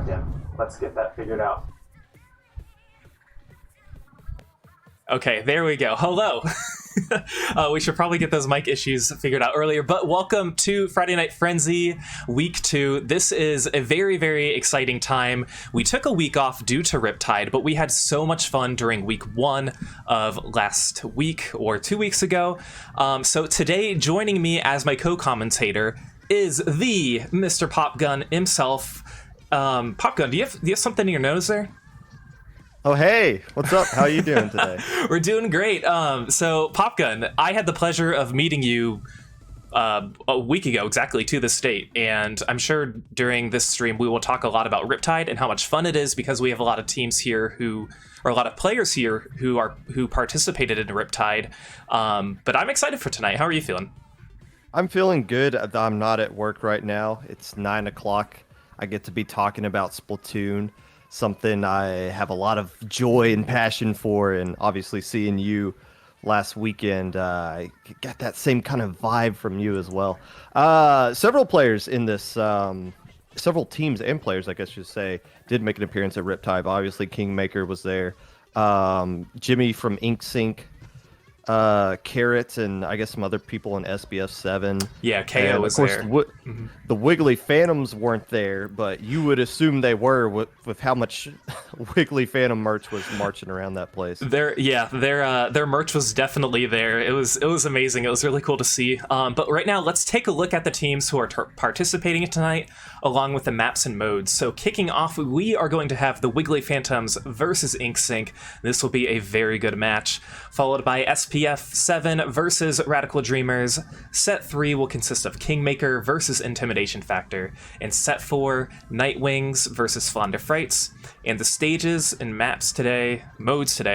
locked in. Let's get that figured out. Okay, there we go. Hello. We should probably get those mic issues figured out earlier, but welcome to Friday Night Frenzy Week 2. This is a very, very exciting time. We took a week off due to Riptide, but we had so much fun during Week 1 of last week or 2 weeks ago. So today, joining me as my co-commentator is the Mr. Popgun himself. Popgun, do you have something in your nose there? Oh, hey, what's up? How are you doing today? We're doing great. So, Popgun, I had the pleasure of meeting you a week ago, exactly, to this date. And I'm sure during this stream, we will talk a lot about Riptide and how much fun it is because we have a lot of teams here or a lot of players here who participated in Riptide. But I'm excited for tonight. How are you feeling? I'm feeling good. I'm not at work right now. It's 9 o'clock. I get to be talking about Splatoon. Something I have a lot of joy and passion for, and obviously seeing you last weekend, I got that same kind of vibe from you as well. Several players in this, several teams and players, I guess you should say, did make an appearance at Riptide. Obviously, KingMaker was there. Jimmy from InkSync, Carrot, and I guess some other people in SBF 7. Yeah, KO was there. The Wiggly Phantoms weren't there, but you would assume they were with how much Wiggly Phantom merch was marching around that place. Their merch was definitely there. It was amazing. It was really cool to see. But right now, let's take a look at the teams who are participating tonight, along with the maps and modes. So kicking off, we are going to have the Wiggly Phantoms versus InkSync. This will be a very good match, followed by SPF 7 versus Radical Dreamers. Set 3 will consist of KingMaker versus Intimidation Factor, and Set 4, NightWings versus Flounder Frights. And the stages and modes today,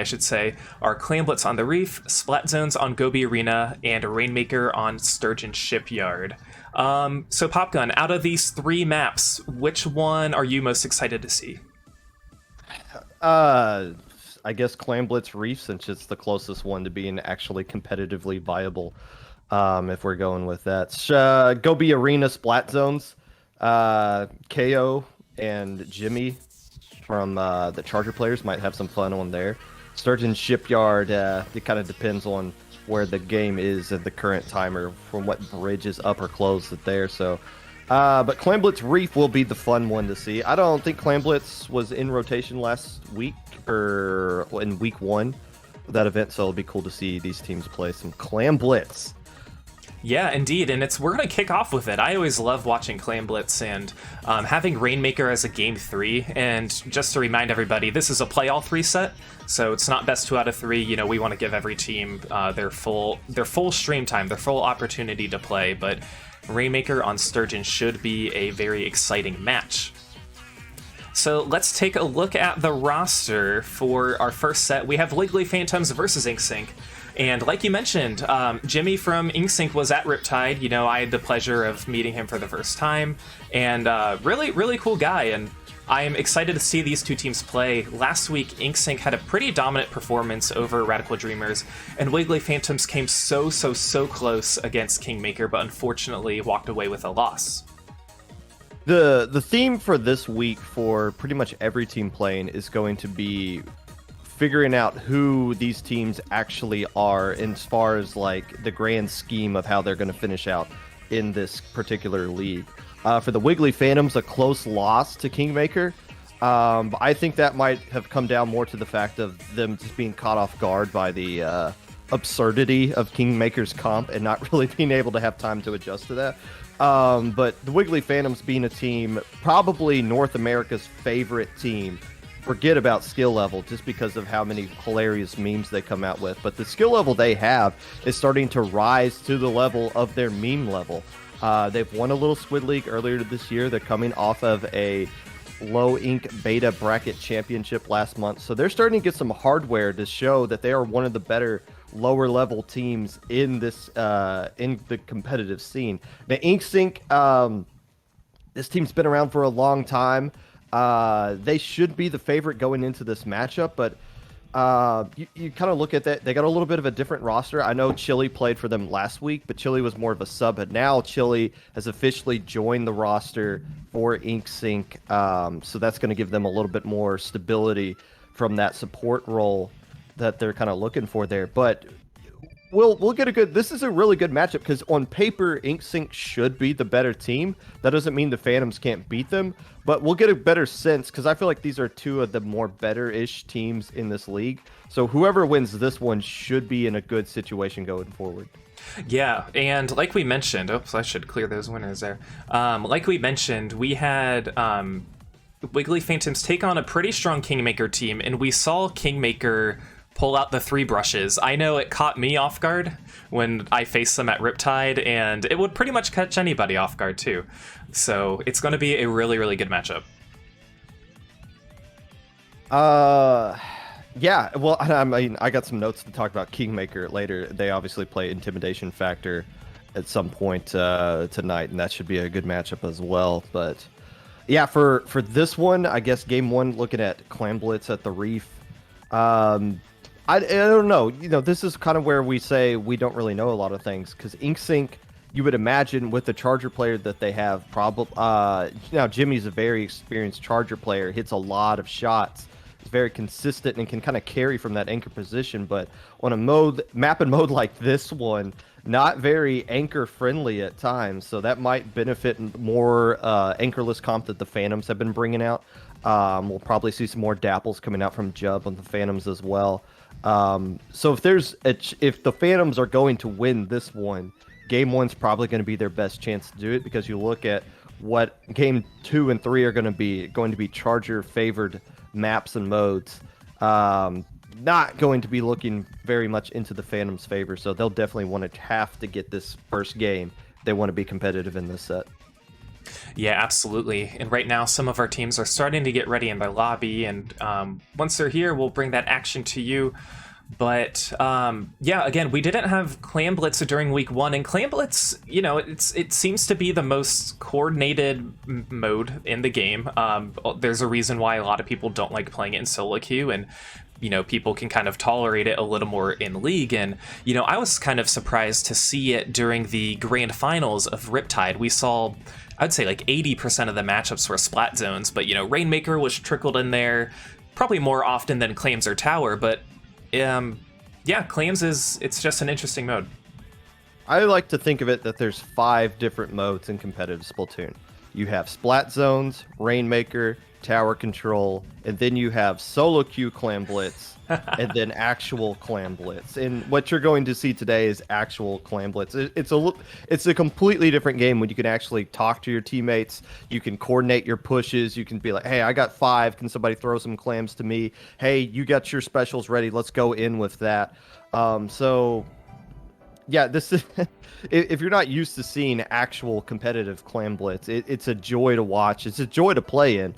I should say, are Clam Blitz on the Reef, Splat Zones on Goby Arena, and Rainmaker on Sturgeon Shipyard. So Popgun, out of these 3 maps, which one are you most excited to see? I guess Clam Blitz Reef, since it's the closest one to being actually competitively viable, if we're going with that. Goby Arena Splat Zones, KO and Jimmy from the Charger players might have some fun on there. Sturgeon Shipyard, it kind of depends on where the game is at the current time or from what bridge is up or closed there. So, but Clam Blitz Reef will be the fun one to see. I don't think Clam Blitz was in rotation last week or in week 1 of that event, so it'll be cool to see these teams play some Clam Blitz. Yeah, indeed, and we're going to kick off with it. I always love watching Clam Blitz and having Rainmaker as a Game 3, and just to remind everybody, this is a play all 3 set, so it's not best 2 out of 3. You know, we want to give every team their full stream time, their full opportunity to play, but Rainmaker on Sturgeon should be a very exciting match. So let's take a look at the roster for our first set. We have Wiggly Phantoms versus InkSync. And like you mentioned, Jimmy from InkSync was at Riptide. You know, I had the pleasure of meeting him for the first time. And really, really cool guy. And I am excited to see these 2 teams play. Last week, InkSync had a pretty dominant performance over Radical Dreamers. And Wiggly Phantoms came so close against KingMaker, but unfortunately walked away with a loss. The theme for this week for pretty much every team playing is going to be figuring out who these teams actually are as far as like the grand scheme of how they're going to finish out in this particular league. For the Wiggly Phantoms, a close loss to KingMaker. I think that might have come down more to the fact of them just being caught off guard by the absurdity of KingMaker's comp and not really being able to have time to adjust to that. But the Wiggly Phantoms being a team, probably North America's favorite team. Forget about skill level just because of how many hilarious memes they come out with. But the skill level they have is starting to rise to the level of their meme level. They've won a little Squid League earlier this year. They're coming off of a low ink beta bracket championship last month. So they're starting to get some hardware to show that they are one of the better lower level teams in this in the competitive scene. Now InkSync, this team's been around for a long time. They should be the favorite going into this matchup, but You kind of look at that. They got a little bit of a different roster. I know Chili played for them last week, but Chili was more of a sub. But now Chili has officially joined the roster for InkSync. So that's going to give them a little bit more stability from that support role that they're kind of looking for there. But we'll get a good. This is a really good matchup because on paper, InkSync should be the better team. That doesn't mean the Phantoms can't beat them, but we'll get a better sense because I feel like these are two of the more better-ish teams in this league. So whoever wins this one should be in a good situation going forward. Yeah, and like we mentioned, oops, I should clear those winners there. Like we mentioned, we had Wiggly Phantoms take on a pretty strong KingMaker team, and we saw KingMaker pull out the 3 brushes. I know it caught me off guard when I faced them at Riptide, and it would pretty much catch anybody off guard too. So it's going to be a really, really good matchup. Yeah, well, I mean, I got some notes to talk about KingMaker later. They obviously play Intimidation Factor at some point tonight, and that should be a good matchup as well. But yeah, for this one, I guess game 1, looking at Clam Blitz at the Reef. I don't know. You know, this is kind of where we say we don't really know a lot of things because InkSync, you would imagine with the Charger player that they have, probably now Jimmy's a very experienced Charger player, hits a lot of shots, is very consistent and can kind of carry from that anchor position. But on a map and mode like this one, not very anchor friendly at times. So that might benefit more anchorless comp that the Phantoms have been bringing out. We'll probably see some more dapples coming out from Jub on the Phantoms as well. So if the Phantoms are going to win this one, game 1's probably going to be their best chance to do it because you look at what game 2 and 3 are going to be Charger favored maps and modes. Not going to be looking very much into the Phantoms' favor, so they'll definitely have to get this first game. They want to be competitive in this set. Yeah, absolutely. And right now, some of our teams are starting to get ready in their lobby, and once they're here, we'll bring that action to you. But yeah, again, we didn't have Clam Blitz during week 1, and Clam Blitz, you know, it seems to be the most coordinated mode in the game. There's a reason why a lot of people don't like playing it in solo queue, and you know, people can kind of tolerate it a little more in League. And, you know, I was kind of surprised to see it during the grand finals of Riptide. We saw, I'd say like 80% of the matchups were Splat zones, but, you know, Rainmaker was trickled in there probably more often than Clams or Tower. But, yeah, Clams it's just an interesting mode. I like to think of it that there's 5 different modes in competitive Splatoon. You have Splat zones, Rainmaker, Tower Control, and then you have solo queue Clam Blitz, and then actual Clam Blitz. And what you're going to see today is actual Clam Blitz. It's a completely different game when you can actually talk to your teammates. You can coordinate your pushes. You can be like, hey, I got 5. Can somebody throw some clams to me? Hey, you got your specials ready. Let's go in with that. So yeah, this is if you're not used to seeing actual competitive Clam Blitz, it's a joy to watch. It's a joy to play in.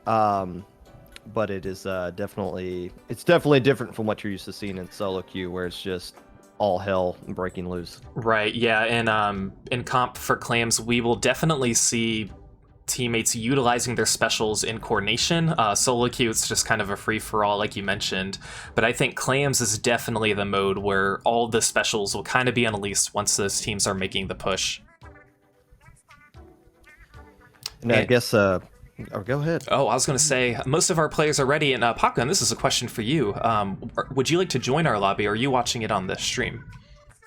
But it is definitely different from what you're used to seeing in solo queue, where it's just all hell and breaking loose. Right, yeah, and in comp for Clams, we will definitely see teammates utilizing their specials in coordination. Solo queue, it's just kind of a free-for-all, like you mentioned. But I think Clams is definitely the mode where all the specials will kind of be unleashed once those teams are making the push. And I guess... go ahead. Oh, I was going to say, most of our players are ready, and Popgun, this is a question for you. Would you like to join our lobby, or are you watching it on the stream?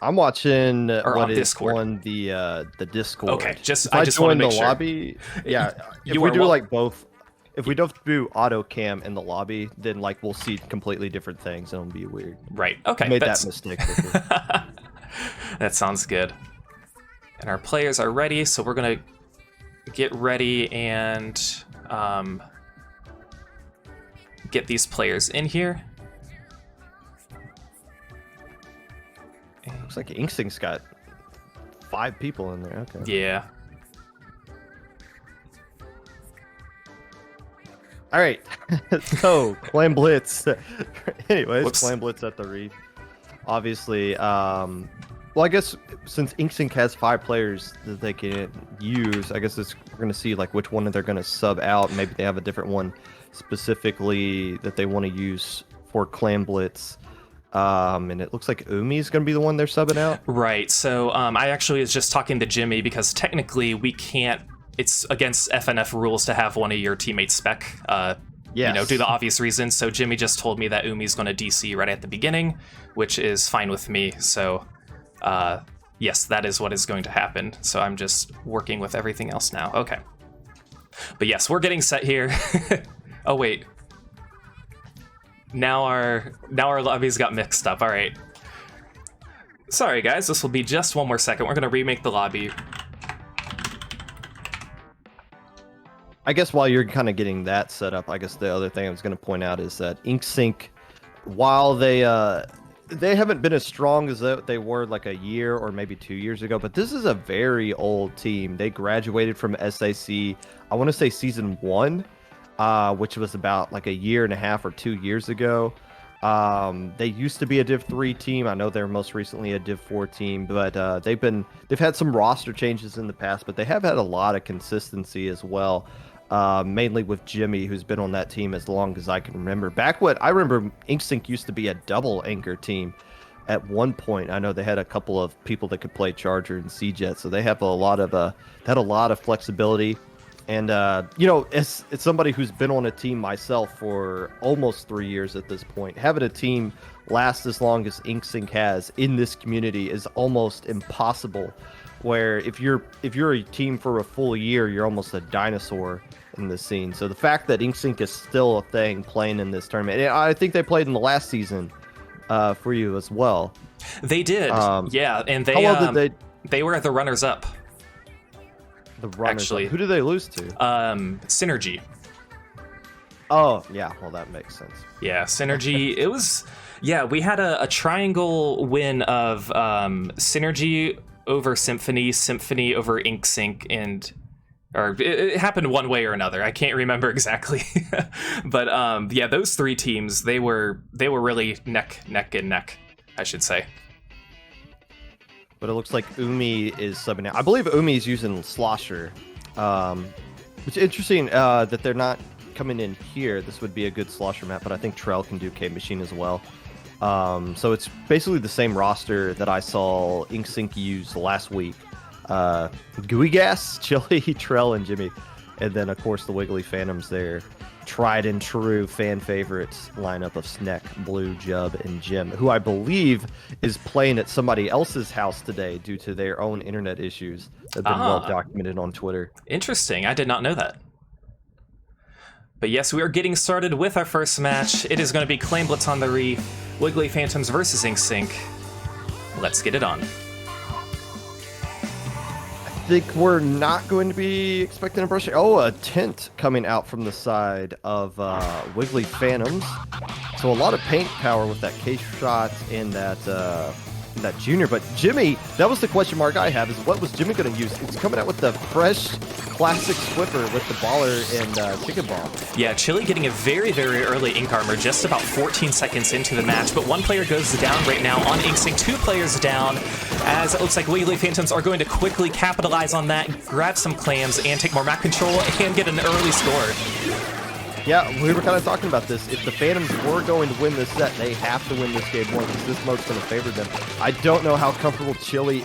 I'm watching on Discord. On the Discord. Okay, I just want to make sure. lobby. Yeah, if we do like both, if we don't do auto cam in the lobby, then like we'll see completely different things, and it'll be weird. Right. Okay. I made that mistake before. That sounds good. And our players are ready, so we're gonna get ready and get these players in here. Looks like InkSync's got 5 people in there. Okay. Yeah. All right. So Clam Blitz. Anyways, Whoops. Clam Blitz at the Reef. Obviously, well, I guess since InkSync has 5 players that they can use, I guess we're going to see like which one they're going to sub out. Maybe they have a different one specifically that they want to use for Clam Blitz. And it looks like Umi's going to be the one they're subbing out. Right. So I actually was just talking to Jimmy because technically we can't. It's against FNF rules to have one of your teammates spec. Yes. Due to obvious reasons. So Jimmy just told me that Umi's going to DC right at the beginning, which is fine with me. So yes, that is what is going to happen. So I'm just working with everything else now. Okay. But yes, we're getting set here. Oh wait. Now our lobbies got mixed up. All right. Sorry guys, this will be just one more second. We're going to remake the lobby. I guess while you're kind of getting that set up, I guess the other thing I was going to point out is that InkSync, while they haven't been as strong as they were like a year or maybe 2 years ago, but this is a very old team. They graduated from SAC, I want to say season 1, which was about like a year and a half or 2 years ago. They used to be a Div 3 team. I know they're most recently a Div 4 team, but they've had some roster changes in the past, but they have had a lot of consistency as well. Mainly with Jimmy, who's been on that team as long as I can remember. I remember InkSync used to be a double anchor team at one point. I know they had a couple of people that could play Charger and C-Jet, so they have a lot of flexibility. And as somebody who's been on a team myself for almost 3 years at this point, having a team last as long as InkSync has in this community is almost impossible. Where if you're a team for a full year, you're almost a dinosaur in this scene. So the fact that InkSync is still a thing playing in this tournament, and I think they played in the last season for you as well. They did, yeah, and they how well did they were the runners-up. The runners actually, who did they lose to? Synergy. Oh yeah, well that makes sense. Yeah, Synergy. It was we had a triangle win of Synergy over Symphony over InkSync, or it happened one way or another. I can't remember exactly, but those three teams they were really neck and neck, I should say. But it looks like Umi is subbing out. I believe Umi is using Slosher, which is interesting that they're not coming in here. This would be a good Slosher map, but I think Trell can do K-Machine as well. So it's basically the same roster that I saw InkSync use last week. Gooey Gas, Chili, Trell, and Jimmy. And then, of course, the Wiggly Phantoms there. Tried and true fan favorites lineup of Sneck, Blue, Jub, and Jim, who I believe is playing at somebody else's house today due to their own internet issues that have been well documented on Twitter. Interesting. I did not know that. But yes, we are getting started with our first match. It is going to be Clam Blitz on the Reef, Wiggly Phantoms versus InkSync. Let's get it on. I think we're not going to be expecting a brush. Oh, a tent coming out from the side of Wiggly Phantoms. So a lot of paint power with that K shot and that junior. But Jimmy, that was the question mark I have, is what was Jimmy going to use? It's coming out with the fresh classic Swiffer with the baller and chicken ball. Yeah, Chili getting a very, very early ink armor, just about 14 seconds into the match, but one player goes down right now on InkSync, 2 players down, as it looks like Wiggly Phantoms are going to quickly capitalize on that, grab some clams, and take more map control, and get an early score. Yeah, we were kind of talking about this. If the Phantoms were going to win this set, they have to win this game 1 because this mode's going to favor them. I don't know how comfortable Jimmy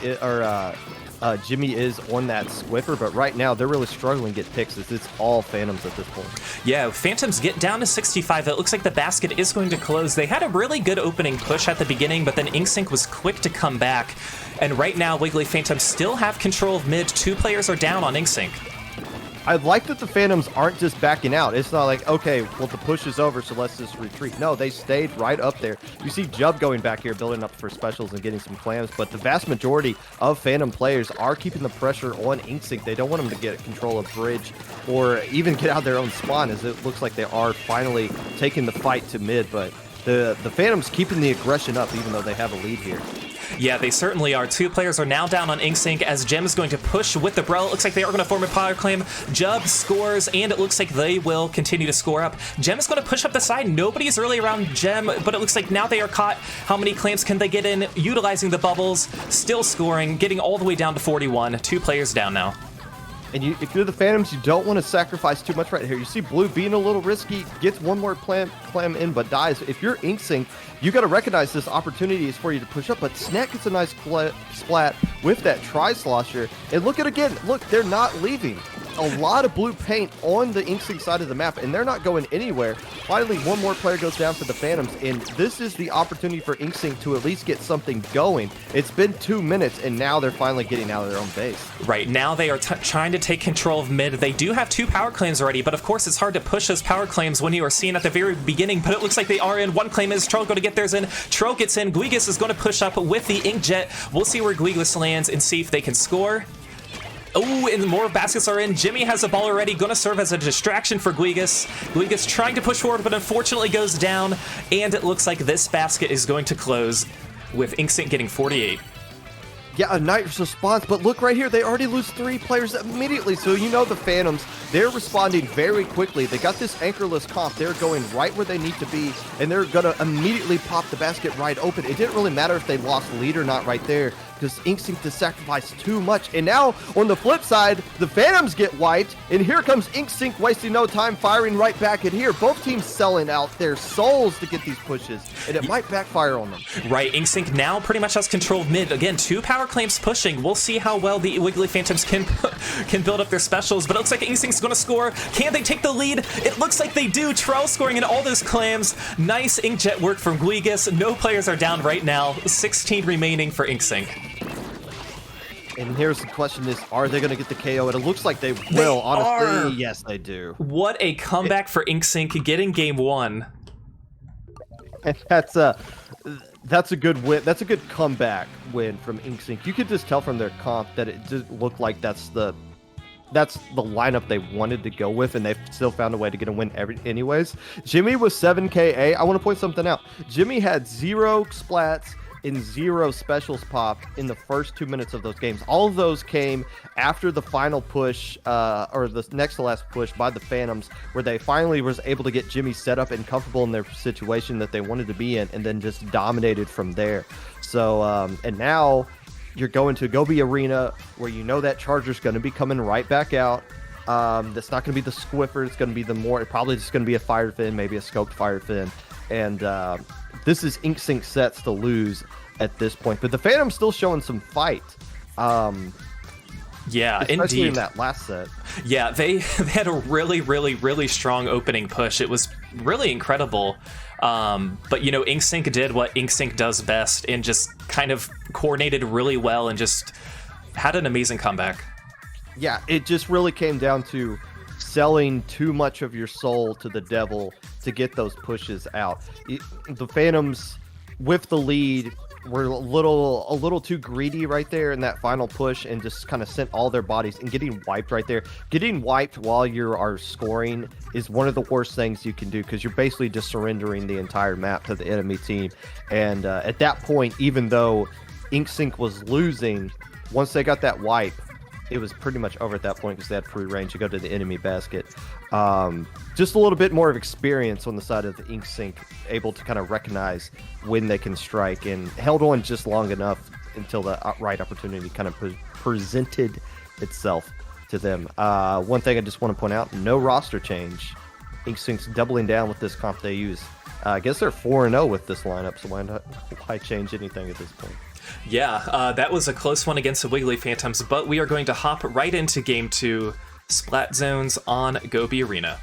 is on that Swiffer, but right now they're really struggling to get picks. It's all Phantoms at this point. Yeah, Phantoms get down to 65. It looks like the basket is going to close. They had a really good opening push at the beginning, but then InkSync was quick to come back. And right now, Wiggly Phantoms still have control of mid. 2 players are down on InkSync. I like that the Phantoms aren't just backing out. It's not like, okay, well, the push is over, so let's just retreat. No, they stayed right up there. You see Jub going back here, building up for specials and getting some clams, but the vast majority of Phantom players are keeping the pressure on InkSync. They don't want them to get control of Bridge or even get out their own spawn, as it looks like they are finally taking the fight to mid, but the Phantoms keeping the aggression up, even though they have a lead here. Yeah, they certainly are. 2 players are now down on InkSync as Jem is going to push with the Brell. It looks like they are going to form a power claim. Jub scores, and it looks like they will continue to score up. Jem is going to push up the side. Nobody's really around Jem, but it looks like now they are caught. How many claims can they get in? Utilizing the bubbles, still scoring, getting all the way down to 41. 2 players down now. And if you're the Phantoms, you don't want to sacrifice too much right here. You see Blue being a little risky, gets one more Clam in, but dies. If you're Inksync, you got to recognize this opportunity is for you to push up. But Snack gets a nice splat with that Tri-Slosher. And look at again. Look, they're not leaving. A lot of blue paint on the Inksync side of the map, and they're not going anywhere. Finally, one more player goes down for the Phantoms, and this is the opportunity for Inksync to at least get something going. It's been 2 minutes, and now they're finally getting out of their own base. Right, now they are trying to take control of mid. They do have 2 power claims already, but of course it's hard to push those power claims when you are seen at the very beginning, but it looks like they are in. One claim is Troll going to get theirs in. Troll gets in. Guigus is going to push up with the Inkjet. We'll see where Guigus lands and see if they can score. Oh, and more baskets are in. Jimmy has the ball already, going to serve as a distraction for Guigus. Guigus trying to push forward, but unfortunately goes down, and it looks like this basket is going to close with Inksync getting 48. Yeah, a nice response, but look right here, they already lose 3 players immediately, so you know the Phantoms, they're responding very quickly. They got this anchorless comp, they're going right where they need to be, and they're going to immediately pop the basket right open. It didn't really matter if they lost lead or not right there, because Inksync to sacrifice too much. And now, on the flip side, the Phantoms get wiped, and here comes Inksync wasting no time, firing right back at here. Both teams selling out their souls to get these pushes, and it might backfire on them. Right, Inksync now pretty much has control of mid. Again, 2 power claims pushing. We'll see how well the Wiggly Phantoms can build up their specials, but it looks like Inksync's going to score. Can they take the lead? It looks like they do. Trell scoring in all those clams. Nice Inkjet work from Guigus. No players are down right now. 16 remaining for Inksync. And here's the question is, are they going to get the KO? And it looks like they will, honestly. Yes, they do. What a comeback for Inksync getting game 1. That's a good win. That's a good comeback win from Inksync. You could just tell from their comp that it just looked like that's the lineup they wanted to go with, and they still found a way to get a win anyways. Jimmy was 7 KA. I want to point something out. Jimmy had 0 splats and 0 specials pop in the first 2 minutes of those games. All of those came after the final push, or the next to last push by the Phantoms, where they finally was able to get Jimmy set up and comfortable in their situation that they wanted to be in, and then just dominated from there. So, and now you're going to Goby Arena, where you know that Charger's going to be coming right back out. That's not going to be the Squiffer. It's going to be probably just going to be a Fire Fin, maybe a Scoped Fire Fin. And this is Inksync sets to lose at this point. But the Phantom's still showing some fight. Yeah, especially indeed. In that last set. Yeah, they had a really, really, really strong opening push. It was really incredible. But, you know, Inksync did what Inksync does best and just kind of coordinated really well and just had an amazing comeback. Yeah, it just really came down to selling too much of your soul to the devil to get those pushes out. The Phantoms, with the lead, were a little too greedy right there in that final push, and just kind of sent all their bodies, and getting wiped right there. Getting wiped while you are scoring is one of the worst things you can do, because you're basically just surrendering the entire map to the enemy team. And at that point, even though Inksync was losing, once they got that wipe, it was pretty much over at that point, because they had free range to go to the enemy basket. Just a little bit more of experience on the side of the Inksync, able to kind of recognize when they can strike, and held on just long enough until the right opportunity kind of presented itself to them. One thing I just want to point out, no roster change. Inksync's doubling down with this comp they use. I guess they're 4-0 with this lineup, so why change anything at this point? Yeah, that was a close one against the Wiggly Phantoms, but we are going to hop right into Game 2, Splat Zones on Goby Arena.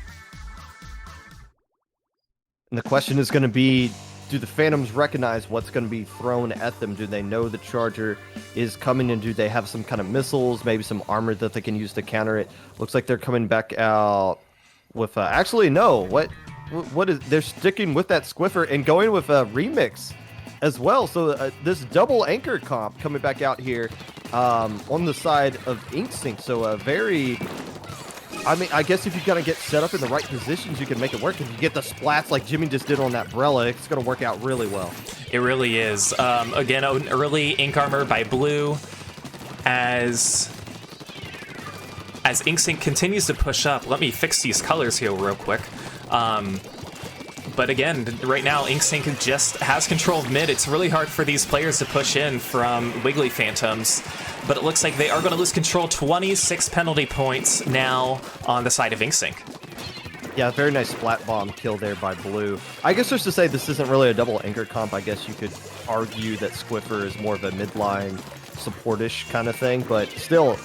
And the question is going to be, do the Phantoms recognize what's going to be thrown at them? Do they know the Charger is coming, and do they have some kind of missiles, maybe some armor that they can use to counter it? Looks like they're coming back out with, actually, no. What is, they're sticking with that Squiffer and going with a remix as well. So this double anchor comp coming back out here on the side of Inksync. So a very, I mean, I guess if you kind of get set up in the right positions, you can make it work. If you get the splats like Jimmy just did on that Brella, it's going to work out really well. It really is. Again, an early ink armor by Blue as Inksync continues to push up. Let me fix these colors here real quick. but again, right now, InkSync just has control of mid. It's really hard for these players to push in from Wiggly Phantoms, but it looks like they are going to lose control. 26 penalty points now on the side of InkSync. Yeah, very nice Splat bomb kill there by Blue. I guess just to say this isn't really a double anchor comp, I guess you could argue that Squiffer is more of a midline support-ish kind of thing, but still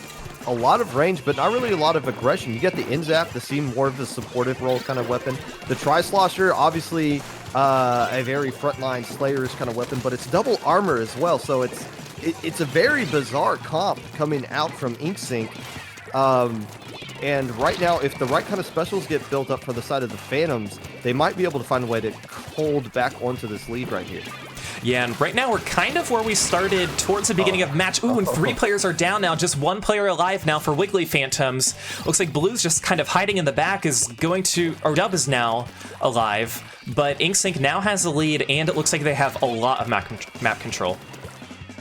a lot of range, but not really a lot of aggression. You get the in-zap to seem more of a supportive role kind of weapon. The Tri-Slosher, obviously a very frontline Slayers kind of weapon, but it's double armor as well, so it's a very bizarre comp coming out from InkSync. And right now, if the right kind of specials get built up for the side of the Phantoms, they might be able to find a way to hold back onto this lead right here. Yeah, and right now we're kind of where we started towards the beginning of match. Ooh, and 3 players are down now, just 1 player alive now for Wiggly Phantoms. Looks like Blue's just kind of hiding in the back, is going to, or Dub is now alive, but InkSync now has the lead, and it looks like they have a lot of map control.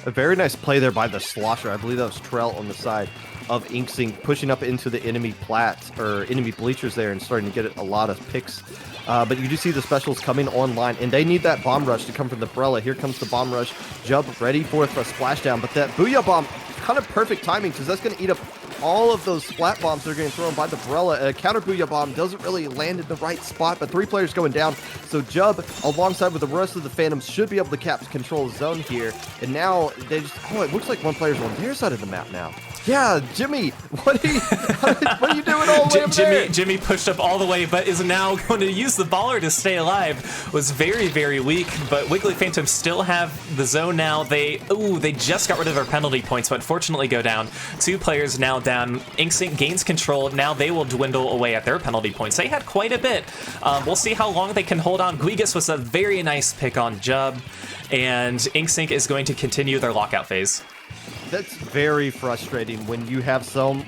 A very nice play there by the Slosher. I believe that was Trell on the side of InkSync, pushing up into the enemy plats, or enemy bleachers there, and starting to get a lot of picks. But you do see the specials coming online, and they need that bomb rush to come from the Brella. Here comes the bomb rush. Jub ready for a splashdown, but that Booyah bomb, kind of perfect timing, because that's going to eat up all of those splat bombs that are getting thrown by the Brella. A counter Booyah bomb doesn't really land in the right spot, but 3 players going down. So Jub, alongside with the rest of the Phantoms, should be able to control the zone here. And now they just, it looks like 1 player's on their side of the map now. Yeah, Jimmy, what are you doing all the way up there? Jimmy pushed up all the way, but is now going to use the baller to stay alive. Was very, very weak, but Wiggly Phantoms still have the zone now. They just got rid of their penalty points, but unfortunately go down. 2 players now down. InkSync gains control. Now they will dwindle away at their penalty points. They had quite a bit. We'll see how long they can hold on. Guigas was a very nice pick on Jub, and InkSync is going to continue their lockout phase. That's very frustrating when you have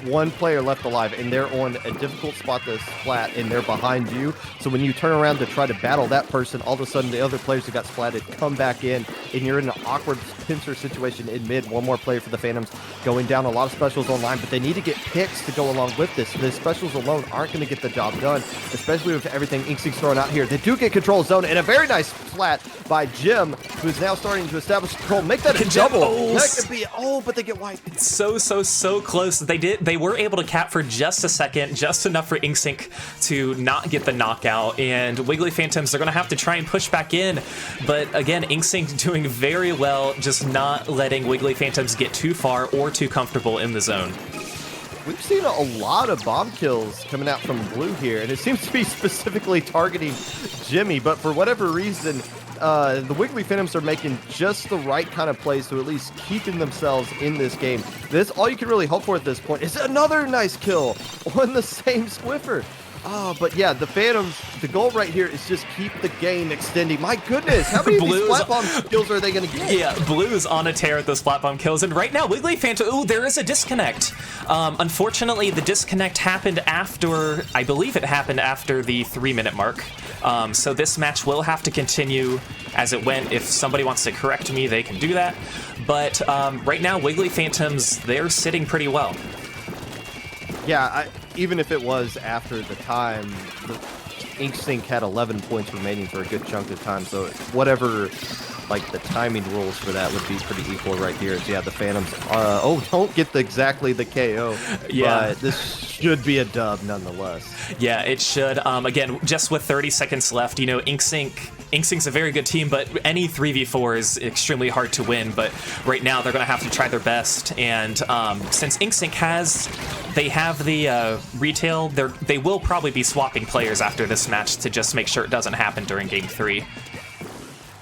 one player left alive and they're on a difficult spot to splat and they're behind you. So when you turn around to try to battle that person, all of a sudden the other players that got splatted come back in and you're in an awkward pincer situation in mid. 1 more player for the Phantoms going down. A lot of specials online, but they need to get picks to go along with this. The specials alone aren't going to get the job done, especially with everything InkSync's throwing out here. They do get control of zone, and a very nice splat by Jim, who's now starting to establish control. Make that a double. That could be, but they get wiped. So close. They were able to cap for just a second, just enough for InkSync to not get the knockout, and Wiggly Phantoms are going to have to try and push back in, but again, InkSync doing very well, just not letting Wiggly Phantoms get too far or too comfortable in the zone. We've seen a lot of bomb kills coming out from Blue here, and it seems to be specifically targeting Jimmy, but for whatever reason, the Wiggly Phantoms are making just the right kind of plays to at least keeping themselves in this game. This, all you can really hope for at this point is another nice kill on the same Squiffer. But yeah, the Phantoms, the goal right here is just keep the game extending. My goodness, how many of these Splat Bomb kills are they going to get? Yeah, Blue is on a tear with those Splat Bomb kills, and right now, Wiggly Phantom, there is a disconnect. Unfortunately, the disconnect happened after, I believe it happened after the 3-minute mark. So this match will have to continue as it went. If somebody wants to correct me, they can do that. But right now, Wiggly Phantoms, they're sitting pretty well. Yeah, even if it was after the time, the InkSync had 11 points remaining for a good chunk of time, so whatever, like, the timing rules for that would be pretty equal right here. So yeah, the Phantoms, don't get exactly the KO, yeah. But this should be a dub nonetheless. Yeah, it should. Again, just with 30 seconds left, InkSync's a very good team, but any 3v4 is extremely hard to win, but right now they're going to have to try their best, and since InkSync they have the retail, they will probably be swapping players after this match to just make sure it doesn't happen during Game 3.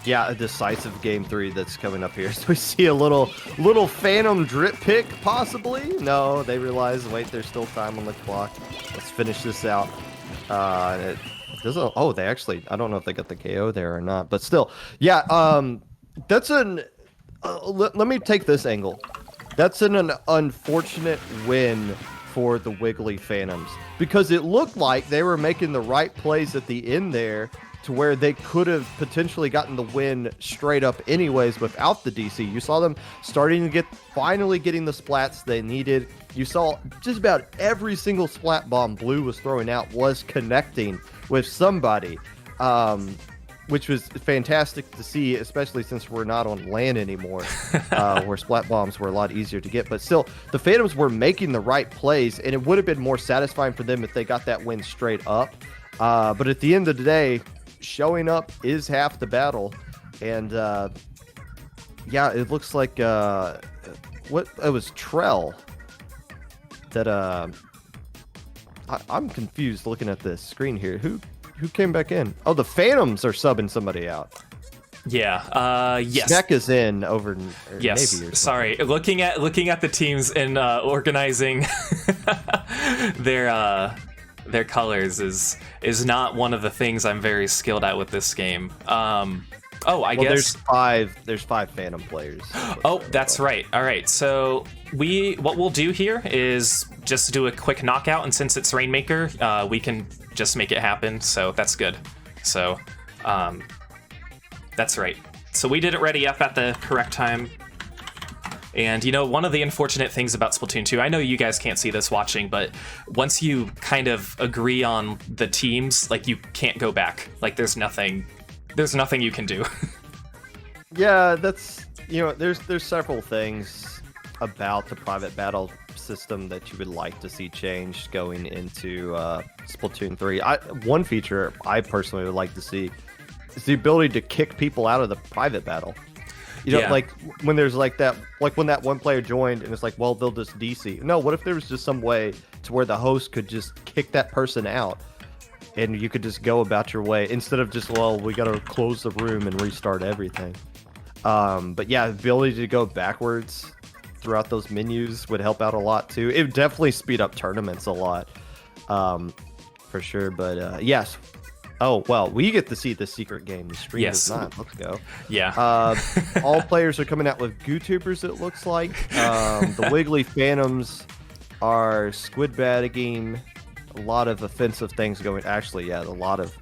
Yeah, a decisive Game 3 that's coming up here. So we see a little Phantom drip pick, possibly? No, they realize, wait, there's still time on the clock. Let's finish this out. It doesn't, they actually, I don't know if they got the KO there or not, but still. Yeah, that's let me take this angle. That's an unfortunate win for the Wiggly Phantoms, because it looked like they were making the right plays at the end there to where they could have potentially gotten the win straight up anyways without the DC. You saw them starting to finally getting the splats they needed. You saw just about every single splat bomb Blue was throwing out was connecting with somebody. which was fantastic to see, especially since we're not on land anymore, where splat bombs were a lot easier to get. But still, the Phantoms were making the right plays, and it would have been more satisfying for them if they got that win straight up. But at the end of the day, showing up is half the battle. And yeah, it looks like it was Trell that I'm confused looking at this screen here. Who came back in? Oh, the Phantoms are subbing somebody out. Yeah. Yes. Snack is in over yes. Navy or sorry. Looking at the teams and organizing their colors is not one of the things I'm very skilled at with this game. I guess there's five Phantom players. Oh, that's right. All right. So what we'll do here is just do a quick knockout, and since it's Rainmaker, we can just make it happen. So that's good. So that's right. So we did it ready up at the correct time. And, one of the unfortunate things about Splatoon 2, I know you guys can't see this watching, but once you kind of agree on the teams, like, you can't go back. Like, there's nothing you can do. Yeah, that's, there's several things about the private battle system that you would like to see changed going into Splatoon 3. One feature I personally would like to see is the ability to kick people out of the private battle. Like when there's like when that one player joined and it's like, well, they'll just DC. No, what if there was just some way to where the host could just kick that person out and you could just go about your way instead of just, well, we got to close the room and restart everything. But yeah, the ability to go backwards throughout those menus would help out a lot too. It would definitely speed up tournaments a lot, for sure. But yes. Oh, well, we get to see the secret game. The stream does not. Let's go. Yeah. All players are coming out with GooTubers, it looks like. The Wiggly Phantoms are squid bagging. A lot of offensive things going. Actually, yeah, a lot of.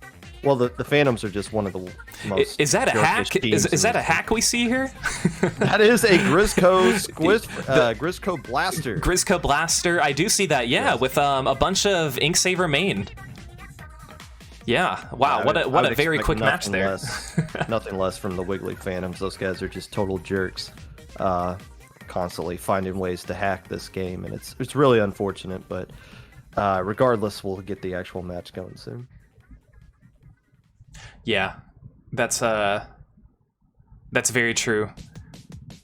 Well, the Phantoms are just one of the most. Is that a hack? Is that a hack we see here? That is a Grisco Blaster. Grisco Blaster. I do see that. Yeah, yes. With a bunch of Inksaver main. Yeah. Wow. Yeah, what a very quick match there. Nothing less from the Wiggly Phantoms. Those guys are just total jerks. Constantly finding ways to hack this game, and it's really unfortunate. But regardless, we'll get the actual match going soon. Yeah, that's very true.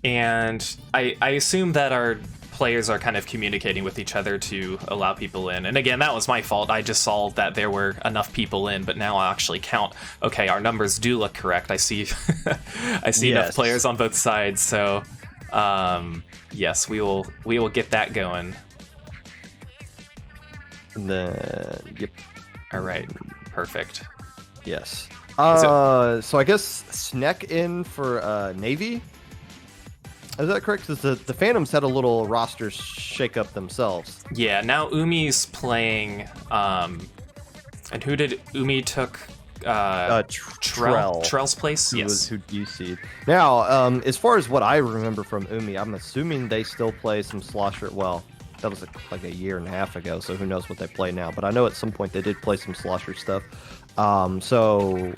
And I assume that our players are kind of communicating with each other to allow people in. And again, that was my fault. I just saw that there were enough people in, but now I actually count. Okay, our numbers do look correct. I see I see enough players on both sides. So yes, we will get that going. Yep. All right. Perfect. Yes. So I guess Sneck in for Navy. Is that correct? Because the Phantoms had a little roster shake up themselves. Yeah, now Umi's playing, and who did Umi took? Trell's place? Yes. Who DC'd. Now, as far as what I remember from Umi, I'm assuming they still play some Slosher. Well, that was like a year and a half ago, so who knows what they play now. But I know at some point they did play some Slosher stuff. So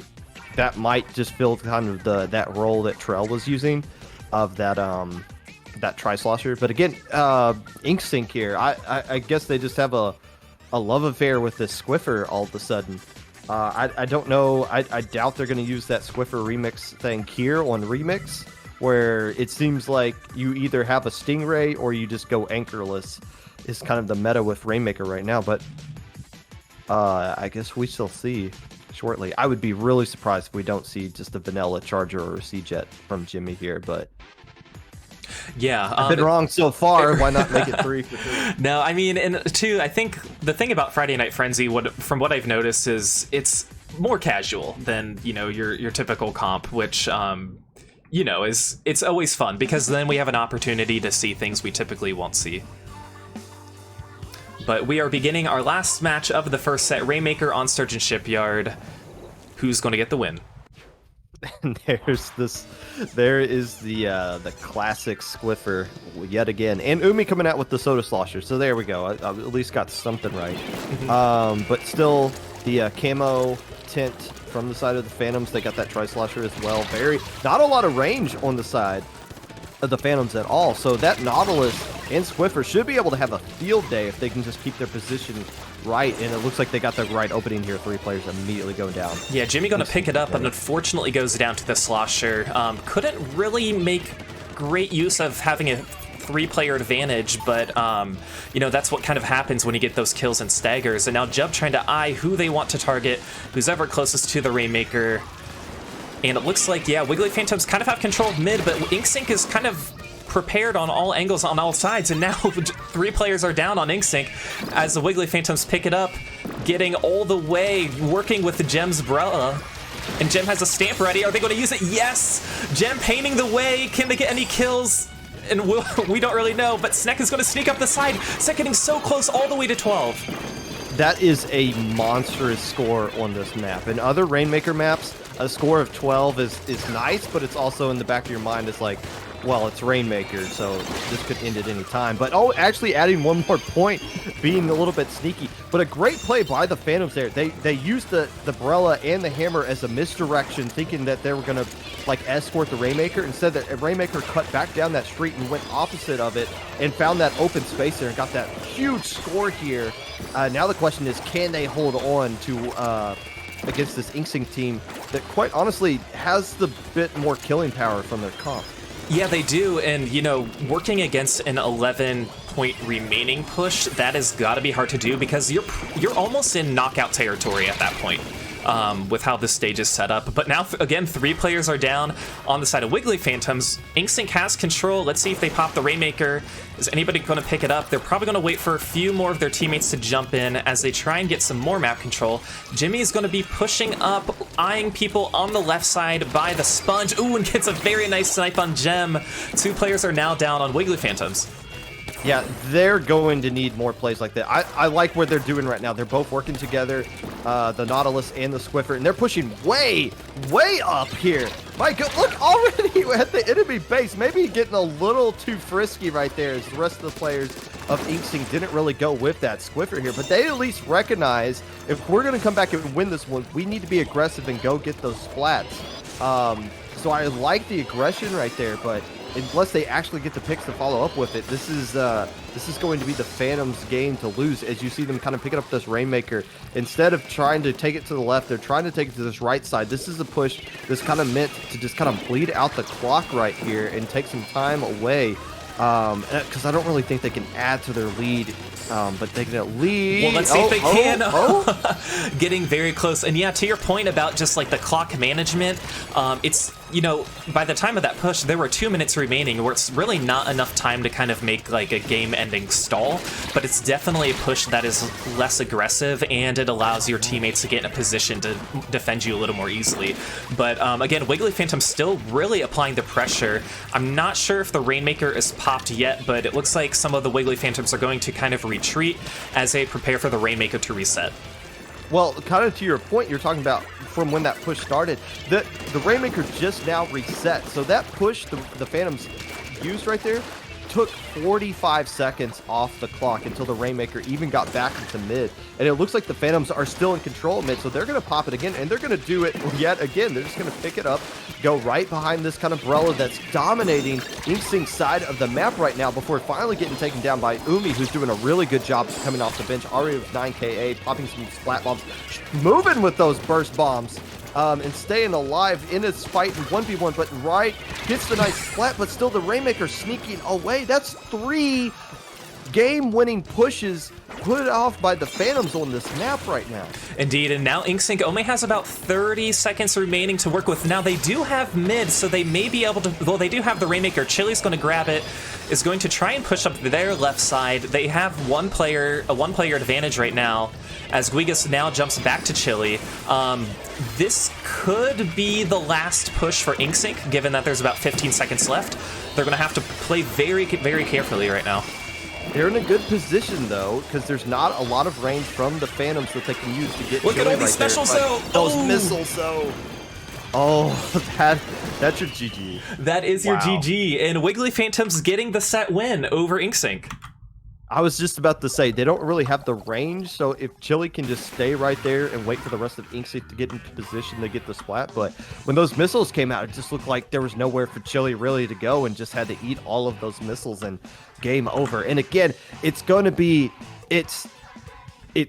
that might just fill kind of that role that Trell was using. Of that Tri-Slosher. But again, InkSync here, I guess they just have a love affair with this Squiffer all of a sudden. I don't know, I doubt they're going to use that Squiffer remix thing here on Remix, where it seems like you either have a Stingray or you just go anchorless is kind of the meta with Rainmaker right now. But I guess we shall see shortly. I would be really surprised if we don't see just a vanilla Charger or a Sea-Jet from Jimmy here, but yeah, I've been wrong so far. Why not make it 3 for 3? No, I mean, and two, I think the thing about Friday Night Frenzy, from what I've noticed, is it's more casual than your typical comp, which it's always fun because then we have an opportunity to see things we typically won't see. But we are beginning our last match of the first set. Rainmaker on Sturgeon Shipyard. Who's going to get the win? And there is the classic Squiffer yet again, and Umi coming out with the Soda Slosher. So there we go. I at least got something right. But still, the camo tint from the side of the Phantoms. They got that Tri-Slosher as well. Not a lot of range on the side of the Phantoms at all. So that Nautilus and Squiffer should be able to have a field day if they can just keep their position right. And it looks like they got the right opening here. 3 players immediately going down. Yeah, Jimmy going to pick it up, but unfortunately goes down to the Slosher. Couldn't really make great use of having a 3-player advantage, but you know, that's what kind of happens when you get those kills and staggers. And now Jub trying to eye who they want to target, who's ever closest to the Rainmaker. And it looks like, yeah, Wiggly Phantoms kind of have control of mid, but InkSync is kind of prepared on all angles on all sides, and now 3 players are down on InkSync as the Wiggly Phantoms pick it up, getting all the way, working with the Gem's Brella. And Gem has a stamp ready. Are they going to use it? Yes! Gem painting the way. Can they get any kills? And we don't really know, but Snek is going to sneak up the side. Snek getting so close all the way to 12. That is a monstrous score on this map. In other Rainmaker maps, a score of 12 is nice, but it's also in the back of your mind, it's like, well, it's Rainmaker, so this could end at any time. But actually adding one more point, being a little bit sneaky. But a great play by the Phantoms there. They used the Brella and the Hammer as a misdirection, thinking that they were going to like escort the Rainmaker. Instead, that Rainmaker cut back down that street and went opposite of it and found that open space there and got that huge score here. Now the question is, can they hold on to against this InkSync team that quite honestly has the bit more killing power from their comp? Yeah, they do, and you know, working against an 11-point remaining push, that has got to be hard to do because you're almost in knockout territory at that point. With how this stage is set up. But now, again, 3 players are down on the side of Wiggly Phantoms. InkSync has control. Let's see if they pop the Rainmaker. Is anybody going to pick it up? They're probably going to wait for a few more of their teammates to jump in as they try and get some more map control. Jimmy is going to be pushing up, eyeing people on the left side by the Sponge. Ooh, and gets a very nice snipe on Gem. 2 players are now down on Wiggly Phantoms. Yeah, they're going to need more plays like that. I like what they're doing right now. They're both working together, the Nautilus and the Squiffer, and they're pushing way up here. My God, look, already at the enemy base. Maybe getting a little too frisky right there as the rest of the players of InkSync didn't really go with that Squiffer here, but they at least recognize if we're going to come back and win this one, we need to be aggressive and go get those splats. So I like the aggression right there, but unless they actually get the picks to follow up with it, this is going to be the Phantoms' game to lose. As you see them kind of picking up this Rainmaker, instead of trying to take it to the left, they're trying to take it to this right side. This is a push that's kind of meant to just kind of bleed out the clock right here and take some time away. Because I don't really think they can add to their lead, but they can at least... Well, let's see if they can. Getting very close. And yeah, to your point about just like the clock management, it's, you know, by the time of that push, there were 2 minutes remaining where it's really not enough time to kind of make like a game-ending stall, but it's definitely a push that is less aggressive and it allows your teammates to get in a position to defend you a little more easily. But again, Wiggly Phantom still really applying the pressure. I'm not sure if the Rainmaker is popped yet, but it looks like some of the Wiggly Phantoms are going to kind of retreat as they prepare for the Rainmaker to reset. Well, kind of to your point, you're talking about from when that push started, the Rainmaker just now reset. So that push the Phantoms used right there took 45 seconds off the clock until the Rainmaker even got back into mid. And it looks like the Phantoms are still in control of mid, so they're going to pop it again, and they're going to do it yet again. They're just going to pick it up, go right behind this kind of Brella that's dominating InkSync's side of the map right now before finally getting taken down by Umi, who's doing a really good job coming off the bench. Already with 9 KA, popping some Splat bombs, moving with those burst bombs. And staying alive in his fight in 1v1, but right gets the nice Splat, but still the Rainmaker sneaking away. That's 3 game-winning pushes put off by the Phantoms on this map right now. Indeed, and now InkSync only has about 30 seconds remaining to work with. Now they do have mid, so they may be able to, well, they do have the Rainmaker. Chili's going to grab it, is going to try and push up their left side. They have a one-player advantage right now, as Guigas now jumps back to Chili. This could be the last push for InkSync, given that there's about 15 seconds left. They're going to have to play very, very carefully right now. They're in a good position, though, because there's not a lot of range from the Phantoms that they can use to get. Look at all these specials, though! Those missiles, though! Oh, that's your GG. That is your GG, and Wiggly Phantoms getting the set win over InkSync. I was just about to say, they don't really have the range, so if Chili can just stay right there and wait for the rest of Inksync to get into position to get the splat, but when those missiles came out, it just looked like there was nowhere for Chili really to go and just had to eat all of those missiles and game over. And again, it's going to be, it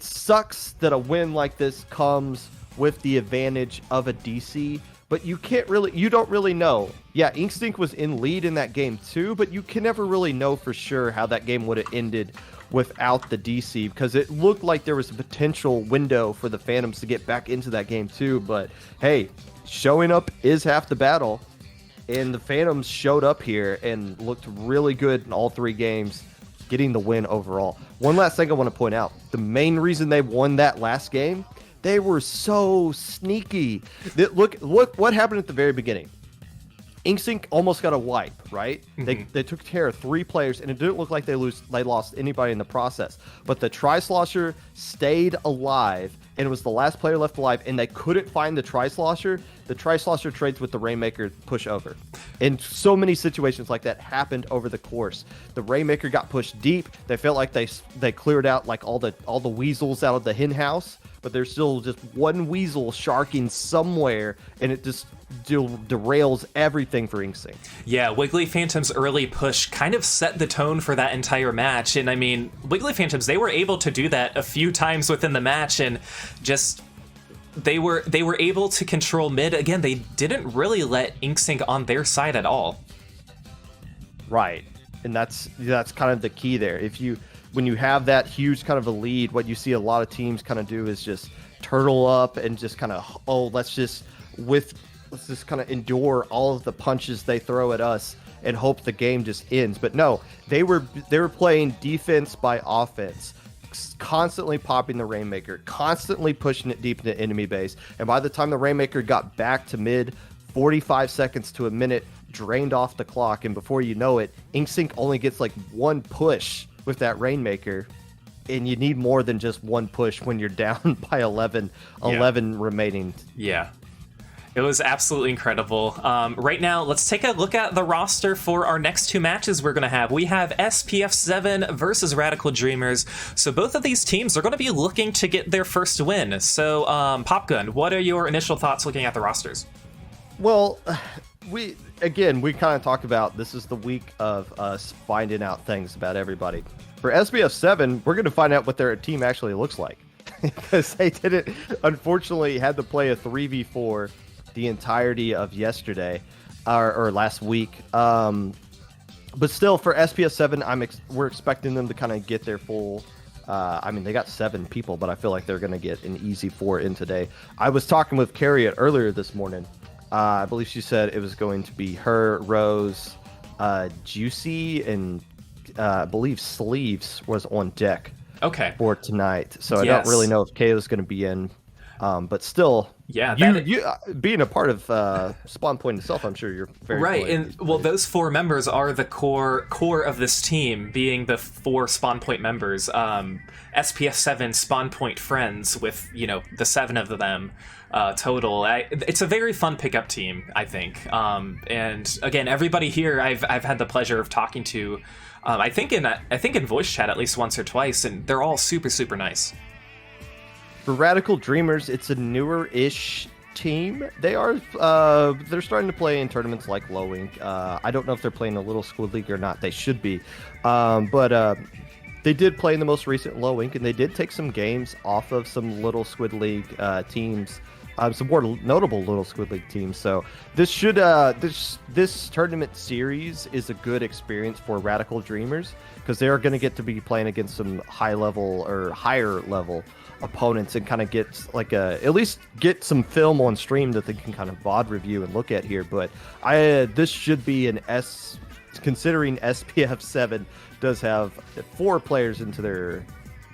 sucks that a win like this comes with the advantage of a DC, but you don't really know. Yeah, Instinct was in lead in that game too, but you can never really know for sure how that game would have ended without the DC, because it looked like there was a potential window for the Phantoms to get back into that game too. But hey, showing up is half the battle, and the Phantoms showed up here and looked really good in all 3 games, getting the win overall. One last thing I want to point out, the main reason they won that last game, they were so sneaky. Look what happened at the very beginning. Insync almost got a wipe, right? Mm-hmm. They took care of 3 players, and it didn't look like they lost anybody in the process. But the Tri-Slosher stayed alive, and it was the last player left alive, and they couldn't find the Tri-Slosher. The Tri-Slosher trades with the Rainmaker push over. And so many situations like that happened over the course. The Rainmaker got pushed deep. They felt like they cleared out like all the weasels out of the hen house, but there's still just one weasel sharking somewhere, and it just derails everything for Insync. Yeah, Wiggly Phantom's early push kind of set the tone for that entire match. And I mean, Wiggly Phantoms, they were able to do that a few times within the match, and just they were able to control mid. Again, they didn't really let Insync on their side at all. Right. And that's kind of the key there. When you have that huge kind of a lead, what you see a lot of teams kind of do is just turtle up and just kind of, let's just kind of endure all of the punches they throw at us and hope the game just ends. But no, they were playing defense by offense, constantly popping the Rainmaker, constantly pushing it deep into enemy base. And by the time the Rainmaker got back to mid, 45 seconds to a minute drained off the clock, and before you know it, Insync only gets like 1 push with that Rainmaker, and you need more than just 1 push when you're down by 11 remaining. Yeah. It was absolutely incredible. Right now, let's take a look at the roster for our next 2 matches we're going to have. We have SPF7 versus Radical Dreamers. So both of these teams are going to be looking to get their first win. So, Popgun, what are your initial thoughts looking at the rosters? Well, we kind of talked about this is the week of us finding out things about everybody. For SPF7, we're going to find out what their team actually looks like, because they unfortunately had to play a 3v4 the entirety of yesterday or last week. But still, for SPF7, we're expecting them to kind of get their full. They got 7 people, but I feel like they're going to get an easy 4 in today. I was talking with Carriot earlier this morning. I believe she said it was going to be her, Rose, Juicy, and I believe Sleeves was on deck. Okay. For tonight. So I don't really know if Kayla's going to be in. But still, yeah, you being a part of Spawn Point itself, I'm sure you're very right. And well, those 4 members are the core of this team, being the 4 Spawn Point members. SPF7 Spawn Point friends with the 7 of them total. It's a very fun pickup team, I think. And again, everybody here I've had the pleasure of talking to. I think in voice chat at least once or twice, and they're all super, super nice. For Radical Dreamers, it's a newer-ish team. They're starting to play in tournaments like Low Ink. I don't know if they're playing a Little Squid League or not. They should be. But they did play in the most recent Low Ink, and they did take some games off of some Little Squid League teams. Some more notable Little Squid League teams. So this should this tournament series is a good experience for Radical Dreamers, because they are going to get to be playing against some high level or higher level opponents and kind of get at least get some film on stream that they can kind of VOD review and look at here. But this should be an considering SPF 7 does have 4 players into their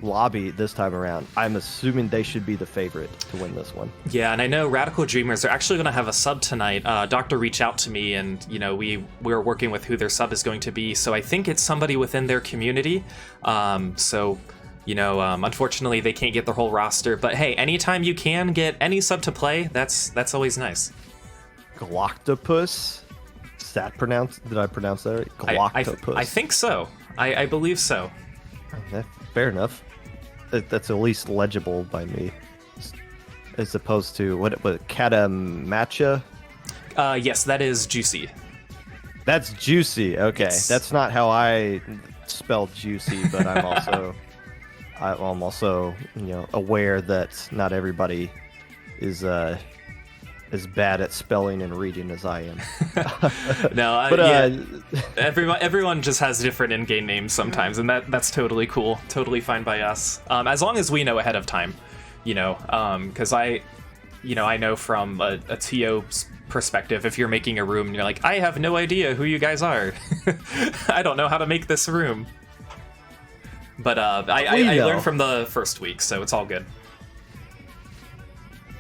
lobby this time around. I'm assuming they should be the favorite to win this one. Yeah, and I know Radical Dreamers are actually going to have a sub tonight. Doctor reached out to me, and we're working with who their sub is going to be. So I think it's somebody within their community. Unfortunately, they can't get their whole roster. But hey, anytime you can get any sub to play, that's always nice. Galactopus? Did I pronounce that right? Galactopus. I think so. I believe so. fair enough. That's at least legible by me, as opposed to what Katamacha? Yes, that is Juicy. That's Juicy. Okay, Yes. That's not how I spell Juicy, but I'm also aware that not everybody is as bad at spelling and reading as I am. No, but yeah, everyone just has different in-game names sometimes, and that's totally cool, totally fine by us. As long as we know ahead of time, because I know from a TO perspective, if you're making a room and you're like, I have no idea who you guys are, I don't know how to make this room. But I learned from the first week, so it's all good.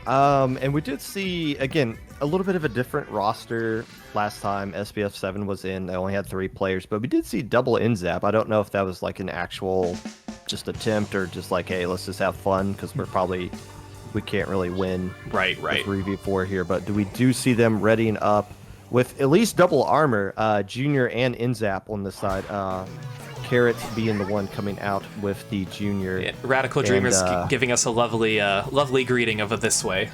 And we did see, again, a little bit of a different roster last time SPF 7 was in. They only had 3 players, but we did see double NZAP. I don't know if that was like an actual just attempt or just like, hey, let's just have fun because we can't really win Right. 3v4 here. But we do see them readying up with at least double armor, Junior and NZAP on the side. Carrot being the one coming out with the Junior. Yeah, Radical Dreamers giving us a lovely greeting of it this way.